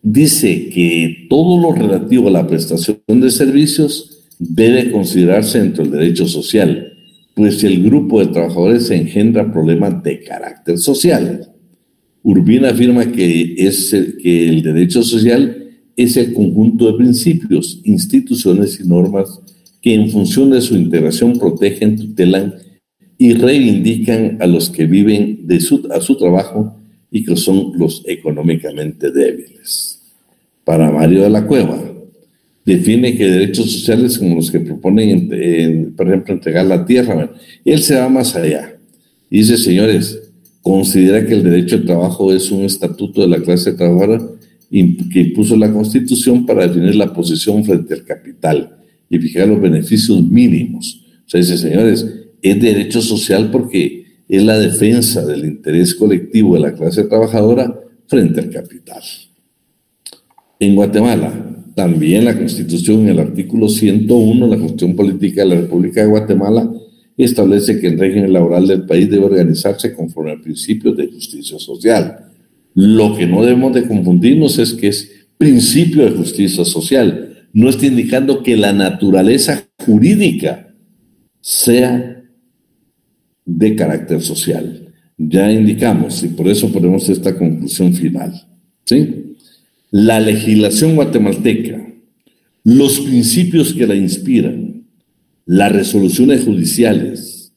dice que todo lo relativo a la prestación de servicios debe considerarse dentro del derecho social, pues si el grupo de trabajadores se engendra problemas de carácter social. Urbina afirma que el derecho social es el conjunto de principios, instituciones y normas que en función de su integración protegen, tutelan y reivindican a los que viven a su trabajo y que son los económicamente débiles. Para Mario de la Cueva, define que derechos sociales como los que proponen, por ejemplo, entregar la tierra, él se va más allá. Y dice, señores, considera que el derecho al trabajo es un estatuto de la clase trabajadora que impuso la Constitución para definir la posición frente al capital y fijar los beneficios mínimos. O sea, dice, señores, es derecho social porque es la defensa del interés colectivo de la clase trabajadora frente al capital. En Guatemala, también la Constitución, en el artículo 101, la Constitución Política de la República de Guatemala, establece que el régimen laboral del país debe organizarse conforme a principios de justicia social. Lo que no debemos de confundirnos es que es principio de justicia social. No está indicando que la naturaleza jurídica sea de carácter social. Ya indicamos, y por eso ponemos esta conclusión final, ¿sí? La legislación guatemalteca, los principios que la inspiran, las resoluciones judiciales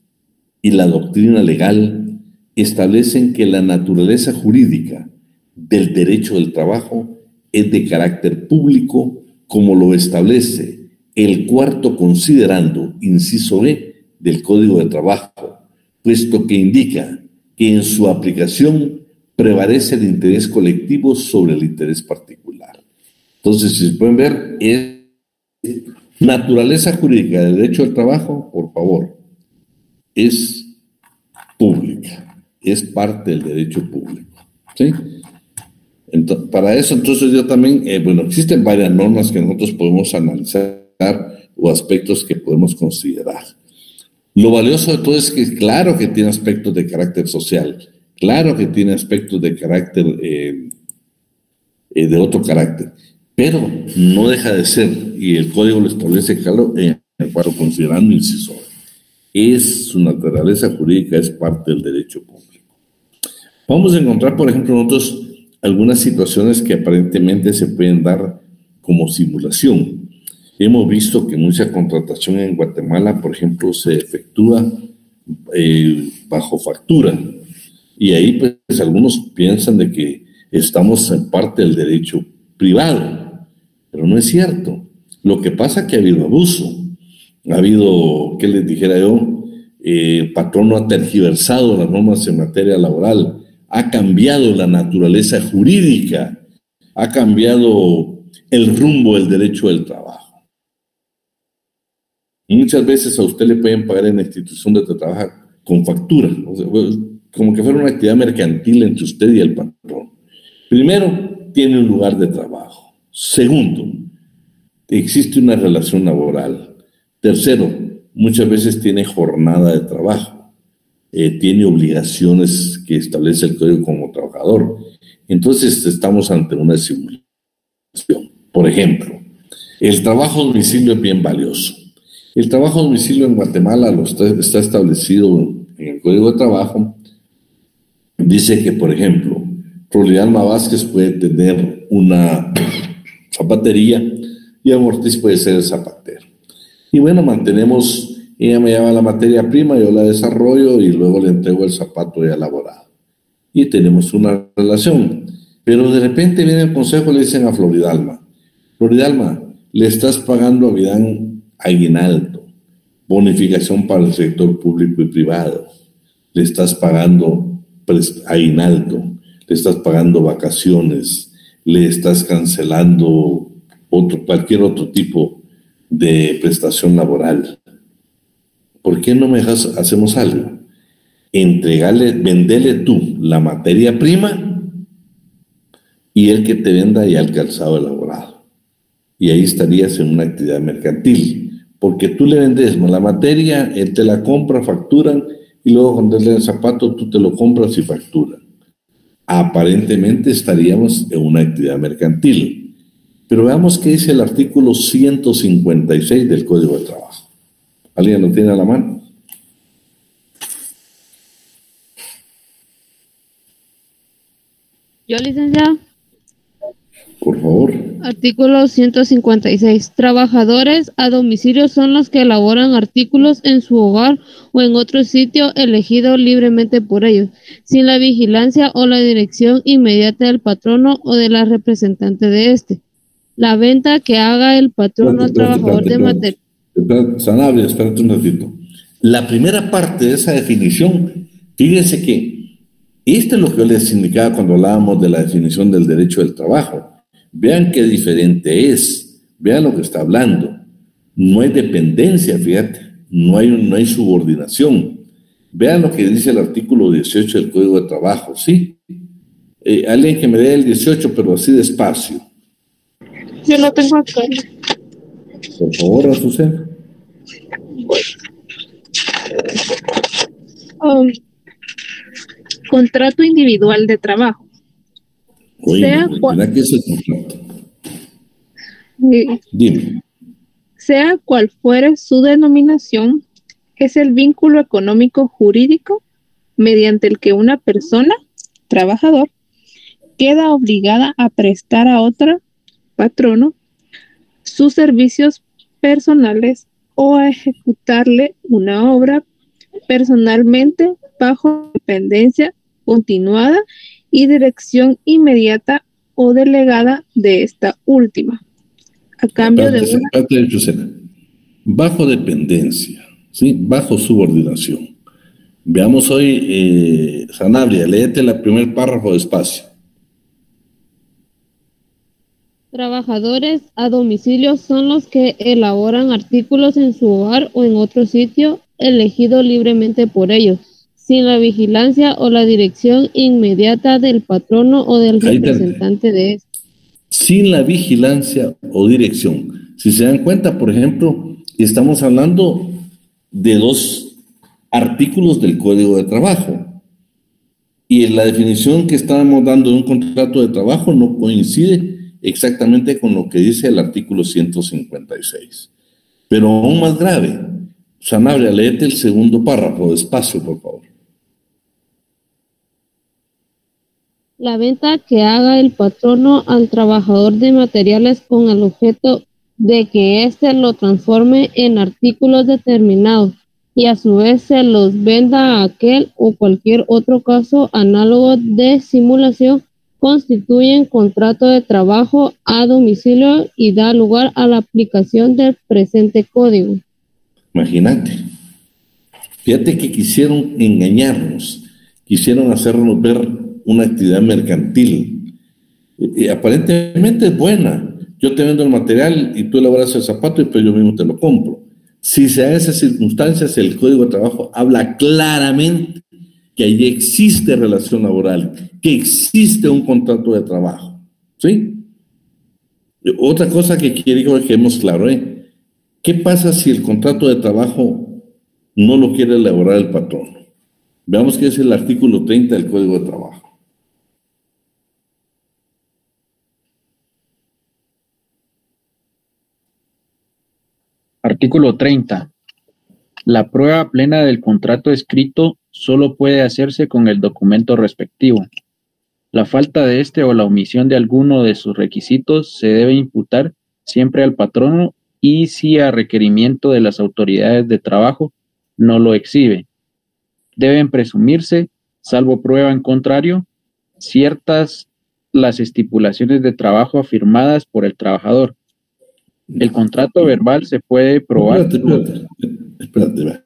y la doctrina legal establecen que la naturaleza jurídica del derecho del trabajo es de carácter público, como lo establece el cuarto considerando, inciso B, del Código de Trabajo, puesto que indica que en su aplicación prevalece el interés colectivo sobre el interés particular. Entonces, si se pueden ver, es naturaleza jurídica del derecho al trabajo, por favor, es pública, es parte del derecho público, ¿sí? Entonces, para eso, entonces yo también, existen varias normas que nosotros podemos analizar o aspectos que podemos considerar. Lo valioso de todo es que claro que tiene aspectos de carácter social, claro que tiene aspectos de carácter, de otro carácter, pero no deja de ser, y el código lo establece claro, considerando inciso, es su naturaleza jurídica, es parte del derecho público. Vamos a encontrar, por ejemplo, nosotros algunas situaciones que aparentemente se pueden dar como simulación. Hemos visto que mucha contratación en Guatemala, por ejemplo, se efectúa bajo factura. Y ahí, pues, algunos piensan de que estamos en parte del derecho privado, pero no es cierto. Lo que pasa es que ha habido abuso, ha habido, ¿qué les dijera yo? El patrón no ha tergiversado las normas en materia laboral, ha cambiado la naturaleza jurídica, ha cambiado el rumbo del derecho del trabajo. Muchas veces a usted le pueden pagar en la institución donde trabaja con factura, o sea, como que fuera una actividad mercantil entre usted y el patrón. Primero, tiene un lugar de trabajo. Segundo, existe una relación laboral. Tercero, muchas veces tiene jornada de trabajo. Tiene obligaciones que establece el código como trabajador. Entonces, estamos ante una simulación. Por ejemplo, el trabajo a domicilio es bien valioso. El trabajo a domicilio en Guatemala está establecido en el Código de Trabajo. Dice que, por ejemplo, Rolialma Vázquez puede tener una zapatería y Amortiz puede ser el zapatero. Y bueno, ella me lleva la materia prima, yo la desarrollo y luego le entrego el zapato ya elaborado. y tenemos una relación. Pero de repente viene el consejo y le dicen a Floridalma, Floridalma, le estás pagando a Vidán aguinaldo, bonificación para el sector público y privado, le estás pagando aguinaldo, le estás pagando vacaciones, le estás cancelando cualquier otro tipo de prestación laboral. ¿Por qué no me dejas, hacemos algo? Vendele tú la materia prima y el que te venda ya el calzado elaborado. Y ahí estarías en una actividad mercantil, porque tú le vendes la materia, él te la compra, facturan, y luego cuando él le da el zapato, tú te lo compras y facturan. Aparentemente estaríamos en una actividad mercantil. Pero veamos qué dice el artículo 156 del Código de Trabajo. ¿Alguien lo tiene a la mano? Yo, licenciado. Por favor. Artículo 156. Trabajadores a domicilio son los que elaboran artículos en su hogar o en otro sitio elegido libremente por ellos, sin la vigilancia o la dirección inmediata del patrono o de la representante de este. La venta que haga el patrono al trabajador de material. Sanabria, espérate un ratito. La primera parte de esa definición, fíjense que esto es lo que yo les indicaba cuando hablábamos de la definición del derecho del trabajo. Vean qué diferente es, vean lo que está hablando. No hay dependencia, fíjate, no hay subordinación. Vean lo que dice el artículo 18 del Código de Trabajo, ¿sí? Alguien que me dé el 18, pero así despacio. Yo lo tengo acá. Por favor, Azucena. Contrato individual de trabajo. Oye, mira que es el contrato. Dime. Sea cual fuere su denominación, es el vínculo económico jurídico mediante el que una persona, trabajador, queda obligada a prestar a otra, patrono, sus servicios personales o a ejecutarle una obra personalmente bajo dependencia continuada y dirección inmediata o delegada de esta última, a cambio de una... Bajo dependencia, ¿sí? Bajo subordinación. Veamos hoy, Sanabria, léete el primer párrafo despacio. Trabajadores a domicilio son los que elaboran artículos en su hogar o en otro sitio elegido libremente por ellos, sin la vigilancia o la dirección inmediata del patrono o del representante de este. Sin la vigilancia o dirección. Si se dan cuenta, por ejemplo, estamos hablando de dos artículos del Código de Trabajo. Y en la definición que estábamos dando de un contrato de trabajo no coincide exactamente con lo que dice el artículo 156. Pero aún más grave, Sanabria, léete el segundo párrafo, despacio, por favor. La venta que haga el patrono al trabajador de materiales con el objeto de que éste lo transforme en artículos determinados y a su vez se los venda a aquel o cualquier otro caso análogo de simulación constituyen contrato de trabajo a domicilio y da lugar a la aplicación del presente código. Imagínate. Fíjate que quisieron engañarnos, quisieron hacernos ver una actividad mercantil. Aparentemente es buena. Yo te vendo el material y tú elaboras el zapato y pues yo mismo te lo compro. Si se dan esas circunstancias, el Código de Trabajo habla claramente que allí existe relación laboral, que existe un contrato de trabajo. ¿Sí? Otra cosa que quiero que quedemos claro, ¿qué pasa si el contrato de trabajo no lo quiere elaborar el patrón? Veamos qué es el artículo 30 del Código de Trabajo. Artículo 30. La prueba plena del contrato escrito solo puede hacerse con el documento respectivo. La falta de este o la omisión de alguno de sus requisitos se debe imputar siempre al patrono y si a requerimiento de las autoridades de trabajo no lo exhibe. Deben presumirse salvo prueba en contrario, ciertas las estipulaciones de trabajo afirmadas por el trabajador. El contrato verbal se puede probar. Espérate.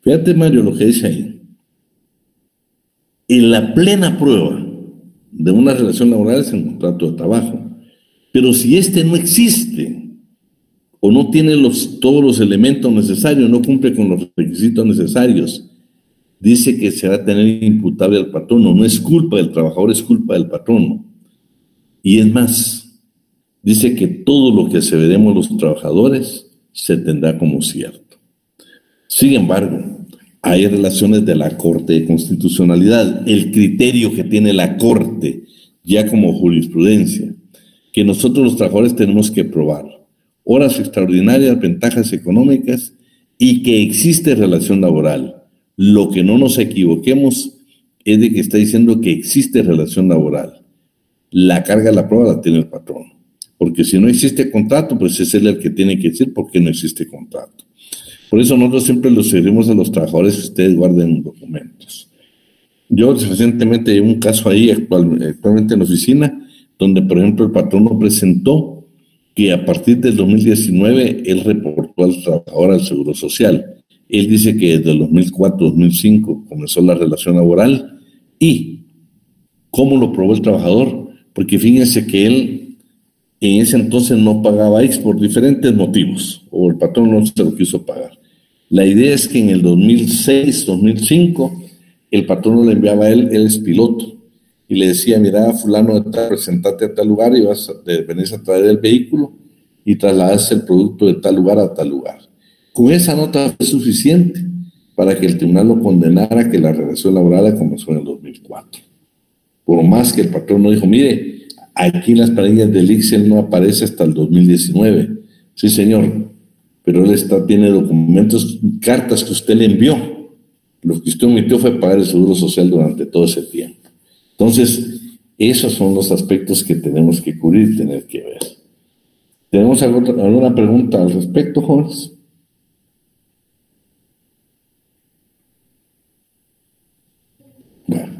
Fíjate, Mario, lo que dice ahí. En la plena prueba de una relación laboral es el contrato de trabajo. Pero si este no existe o no tiene todos los elementos necesarios, no cumple con los requisitos necesarios, dice que se va a tener imputable al patrono. No es culpa del trabajador, es culpa del patrono. Y es más, dice que todo lo que aseveremos los trabajadores se tendrá como cierto. Sin embargo, hay relaciones de la Corte de Constitucionalidad, el criterio que tiene la Corte ya como jurisprudencia, que nosotros los trabajadores tenemos que probar. Horas extraordinarias, ventajas económicas y que existe relación laboral. Lo que no nos equivoquemos es de que está diciendo que existe relación laboral. La carga de la prueba la tiene el patrón. Porque si no existe contrato, pues es él el que tiene que decir por qué no existe contrato. Por eso nosotros siempre los sugerimos a los trabajadores que ustedes guarden documentos. Yo recientemente llevo un caso ahí actualmente en la oficina, donde por ejemplo el patrono presentó que a partir del 2019 él reportó al trabajador al Seguro Social. Él dice que desde el 2004-2005 comenzó la relación laboral. ¿Y cómo lo probó el trabajador? Porque fíjense que él en ese entonces no pagaba X por diferentes motivos, o el patrón no se lo quiso pagar. La idea es que en el 2006-2005 el patrón le enviaba a él es piloto, y le decía, mira, fulano de tal, presentate a tal lugar y venís a traer el vehículo y trasladas el producto de tal lugar a tal lugar. Con esa nota fue suficiente para que el tribunal lo condenara que la relación laboral comenzó en el 2004. Por más que el patrón no dijo, mire, aquí en las planillas del Excel no aparece hasta el 2019. Sí, señor, pero él tiene documentos, cartas que usted le envió. Lo que usted omitió fue pagar el seguro social durante todo ese tiempo. Entonces, esos son los aspectos que tenemos que cubrir y tener que ver. ¿Tenemos alguna pregunta al respecto, jóvenes? Bueno,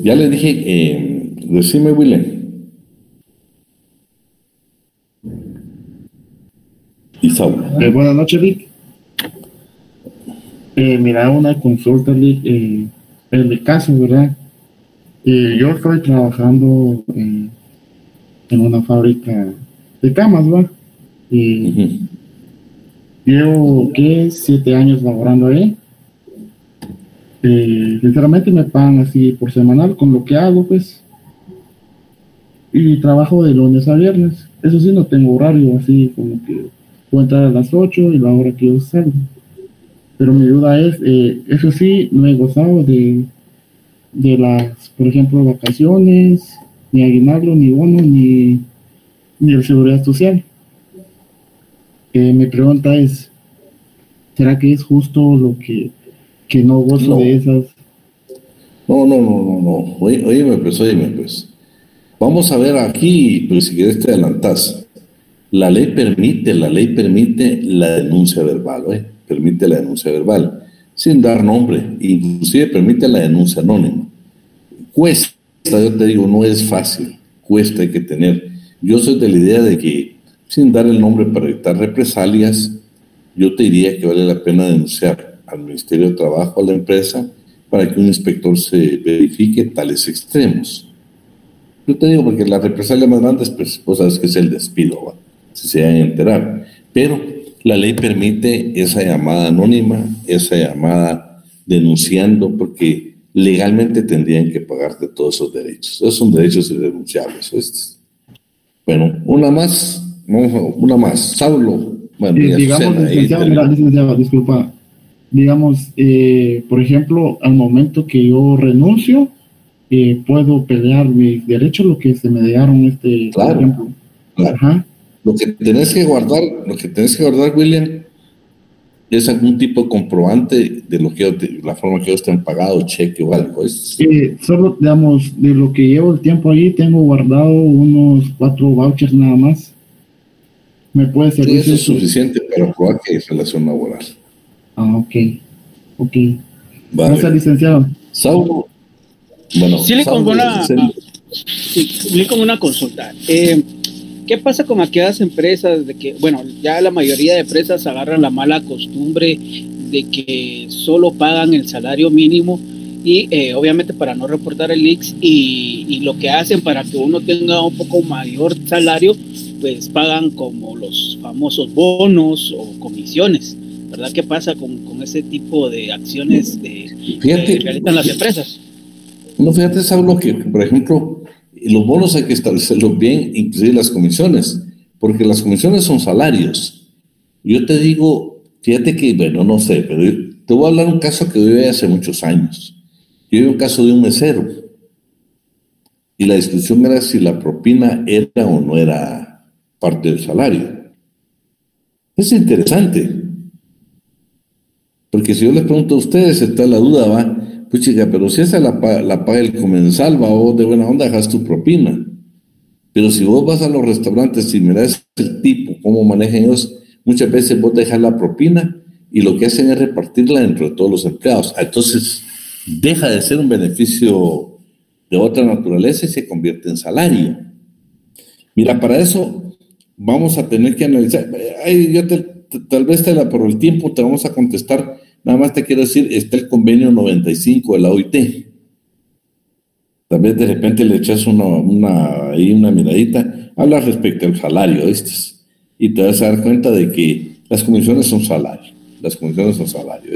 ya le dije, decime, William. Buenas noches, Rick. Mira, una consulta, Rick, en el caso, ¿verdad? Yo estoy trabajando en una fábrica de camas, ¿verdad? Y llevo, 7 años laborando ahí. Sinceramente me pagan así por semanal con lo que hago, pues. Y trabajo de lunes a viernes. Eso sí, no tengo horario así como que puedo entrar a las 8 y la hora que yo salgo. Pero mi duda es, eso sí, no he gozado de las, por ejemplo, vacaciones, ni aguinaldo, ni bono, ni el seguridad social. Mi pregunta es, ¿será que es justo lo que no gozo de esas? No. Óyeme pues. Vamos a ver aquí, pues si quieres te adelantás. La ley permite la denuncia verbal, permite la denuncia verbal, sin dar nombre, inclusive permite la denuncia anónima. Cuesta, yo te digo, no es fácil, cuesta, hay que tener. Yo soy de la idea de que, sin dar el nombre para evitar represalias, yo te diría que vale la pena denunciar al Ministerio de Trabajo, a la empresa, para que un inspector se verifique tales extremos. Yo te digo, porque la represalia más grande es, pues, vos sabes que es el despido, ¿va? Si se van a enterar. Pero la ley permite esa llamada anónima, esa llamada denunciando, porque legalmente tendrían que pagarte todos esos derechos. Esos son derechos irrenunciables. Bueno, una más. Saulo. Bueno, digamos, licenciado, disculpa. Digamos, por ejemplo, al momento que yo renuncio, puedo pelear mis derechos, lo que se me dieron, claro, por ejemplo. Claro. Ajá. Lo que tenés que guardar, William, es algún tipo de comprobante de lo que la forma que ellos te han pagado, cheque o algo. Solo, digamos, de lo que llevo el tiempo allí, tengo guardado unos 4 vouchers nada más. ¿Me puede servir? Eso es suficiente para probar que hay relación laboral. Ah, ok. Vale. Gracias, licenciado. Saulo, Bueno, sí, como una consulta. ¿Qué pasa con aquellas empresas de que, bueno, ya la mayoría de empresas agarran la mala costumbre de que solo pagan el salario mínimo y obviamente para no reportar el IX y lo que hacen para que uno tenga un poco mayor salario, pues pagan como los famosos bonos o comisiones, ¿verdad? ¿Qué pasa con ese tipo de acciones que realizan las empresas? No, fíjate, Saulo, que por ejemplo, los bonos hay que establecerlos bien, inclusive las comisiones, porque las comisiones son salarios. Yo te digo, fíjate que, bueno, no sé, pero te voy a hablar de un caso que viví hace muchos años. Yo vi un caso de un mesero, y la discusión era si la propina era o no era parte del salario. Es interesante, porque si yo les pregunto a ustedes, está la duda, va, pues chica, pero si esa la paga el comensal, va, vos de buena onda dejas tu propina. Pero si vos vas a los restaurantes y mirás el tipo, cómo manejan ellos, muchas veces vos dejas la propina y lo que hacen es repartirla entre todos los empleados. Entonces, deja de ser un beneficio de otra naturaleza y se convierte en salario. Mira, para eso vamos a tener que analizar. Yo tal vez por el tiempo te vamos a contestar. Nada más te quiero decir, está el convenio 95 de la OIT. Tal vez de repente le echas una miradita, habla respecto al salario, y te vas a dar cuenta de que las comisiones son salario. Las comisiones son salario.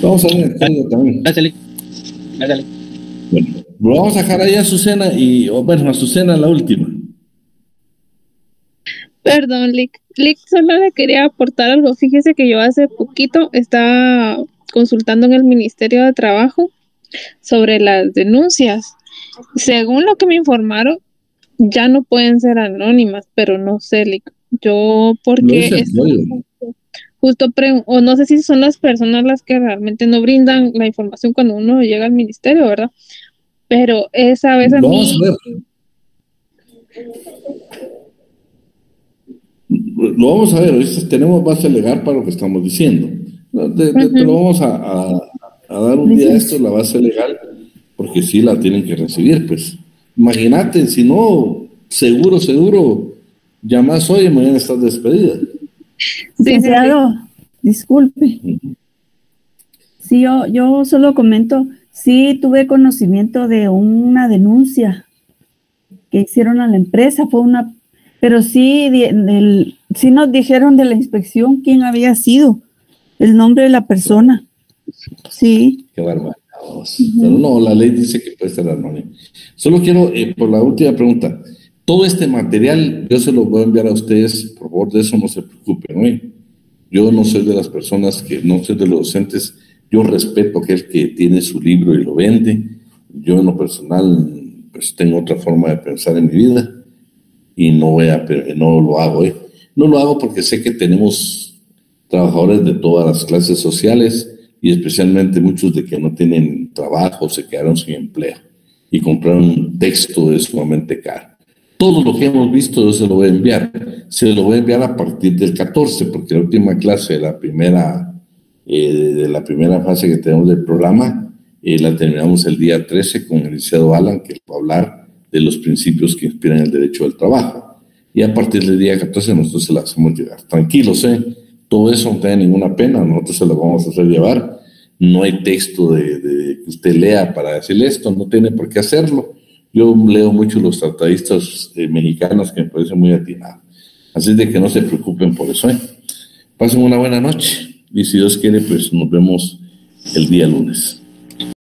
Vamos a ver el código también. Dale. Bueno, lo vamos a dejar ahí a Azucena a Azucena la última. Perdón, Lick, solo le quería aportar algo. Fíjese que yo hace poquito estaba consultando en el Ministerio de Trabajo sobre las denuncias. Según lo que me informaron, ya no pueden ser anónimas, pero no sé, Lick. Yo, porque justo o no sé si son las personas las que realmente no brindan la información cuando uno llega al ministerio, ¿verdad? Pero esa vez a mí... Lo vamos a ver, tenemos base legal para lo que estamos diciendo. Te lo vamos a dar un día esto, la base legal, porque sí la tienen que recibir, pues. Imagínate, si no, seguro, llamás hoy y mañana estás despedida. Licenciado, disculpe. Sí, yo solo comento, sí tuve conocimiento de una denuncia que hicieron a la empresa, pero sí nos dijeron de la inspección quién había sido, el nombre de la persona. Sí. Qué barbaridad. Pero no, la ley dice que puede ser anónimo. Solo quiero, por la última pregunta, todo este material yo se lo voy a enviar a ustedes, por favor, de eso no se preocupen, ¿no? Yo no soy de las personas no soy de los docentes, yo respeto a aquel que tiene su libro y lo vende. Yo en lo personal, pues tengo otra forma de pensar en mi vida y no lo hago, No lo hago porque sé que tenemos trabajadores de todas las clases sociales y especialmente muchos de que no tienen trabajo, se quedaron sin empleo y compraron un texto sumamente caro. Todo lo que hemos visto yo se lo voy a enviar. Se lo voy a enviar a partir del 14, porque la última clase de la primera fase que tenemos del programa la terminamos el día 13 con el licenciado Alan, que va a hablar de los principios que inspiran el derecho del trabajo. Y a partir del día 14 nosotros se las hacemos llegar. Tranquilos, todo eso no tiene ninguna pena, nosotros se lo vamos a hacer llevar. No hay texto de que usted lea para decirle esto, no tiene por qué hacerlo. Yo leo mucho los tratadistas mexicanos que me parecen muy atinados. Así de que no se preocupen por eso. Pasen una buena noche y si Dios quiere, pues nos vemos el día lunes.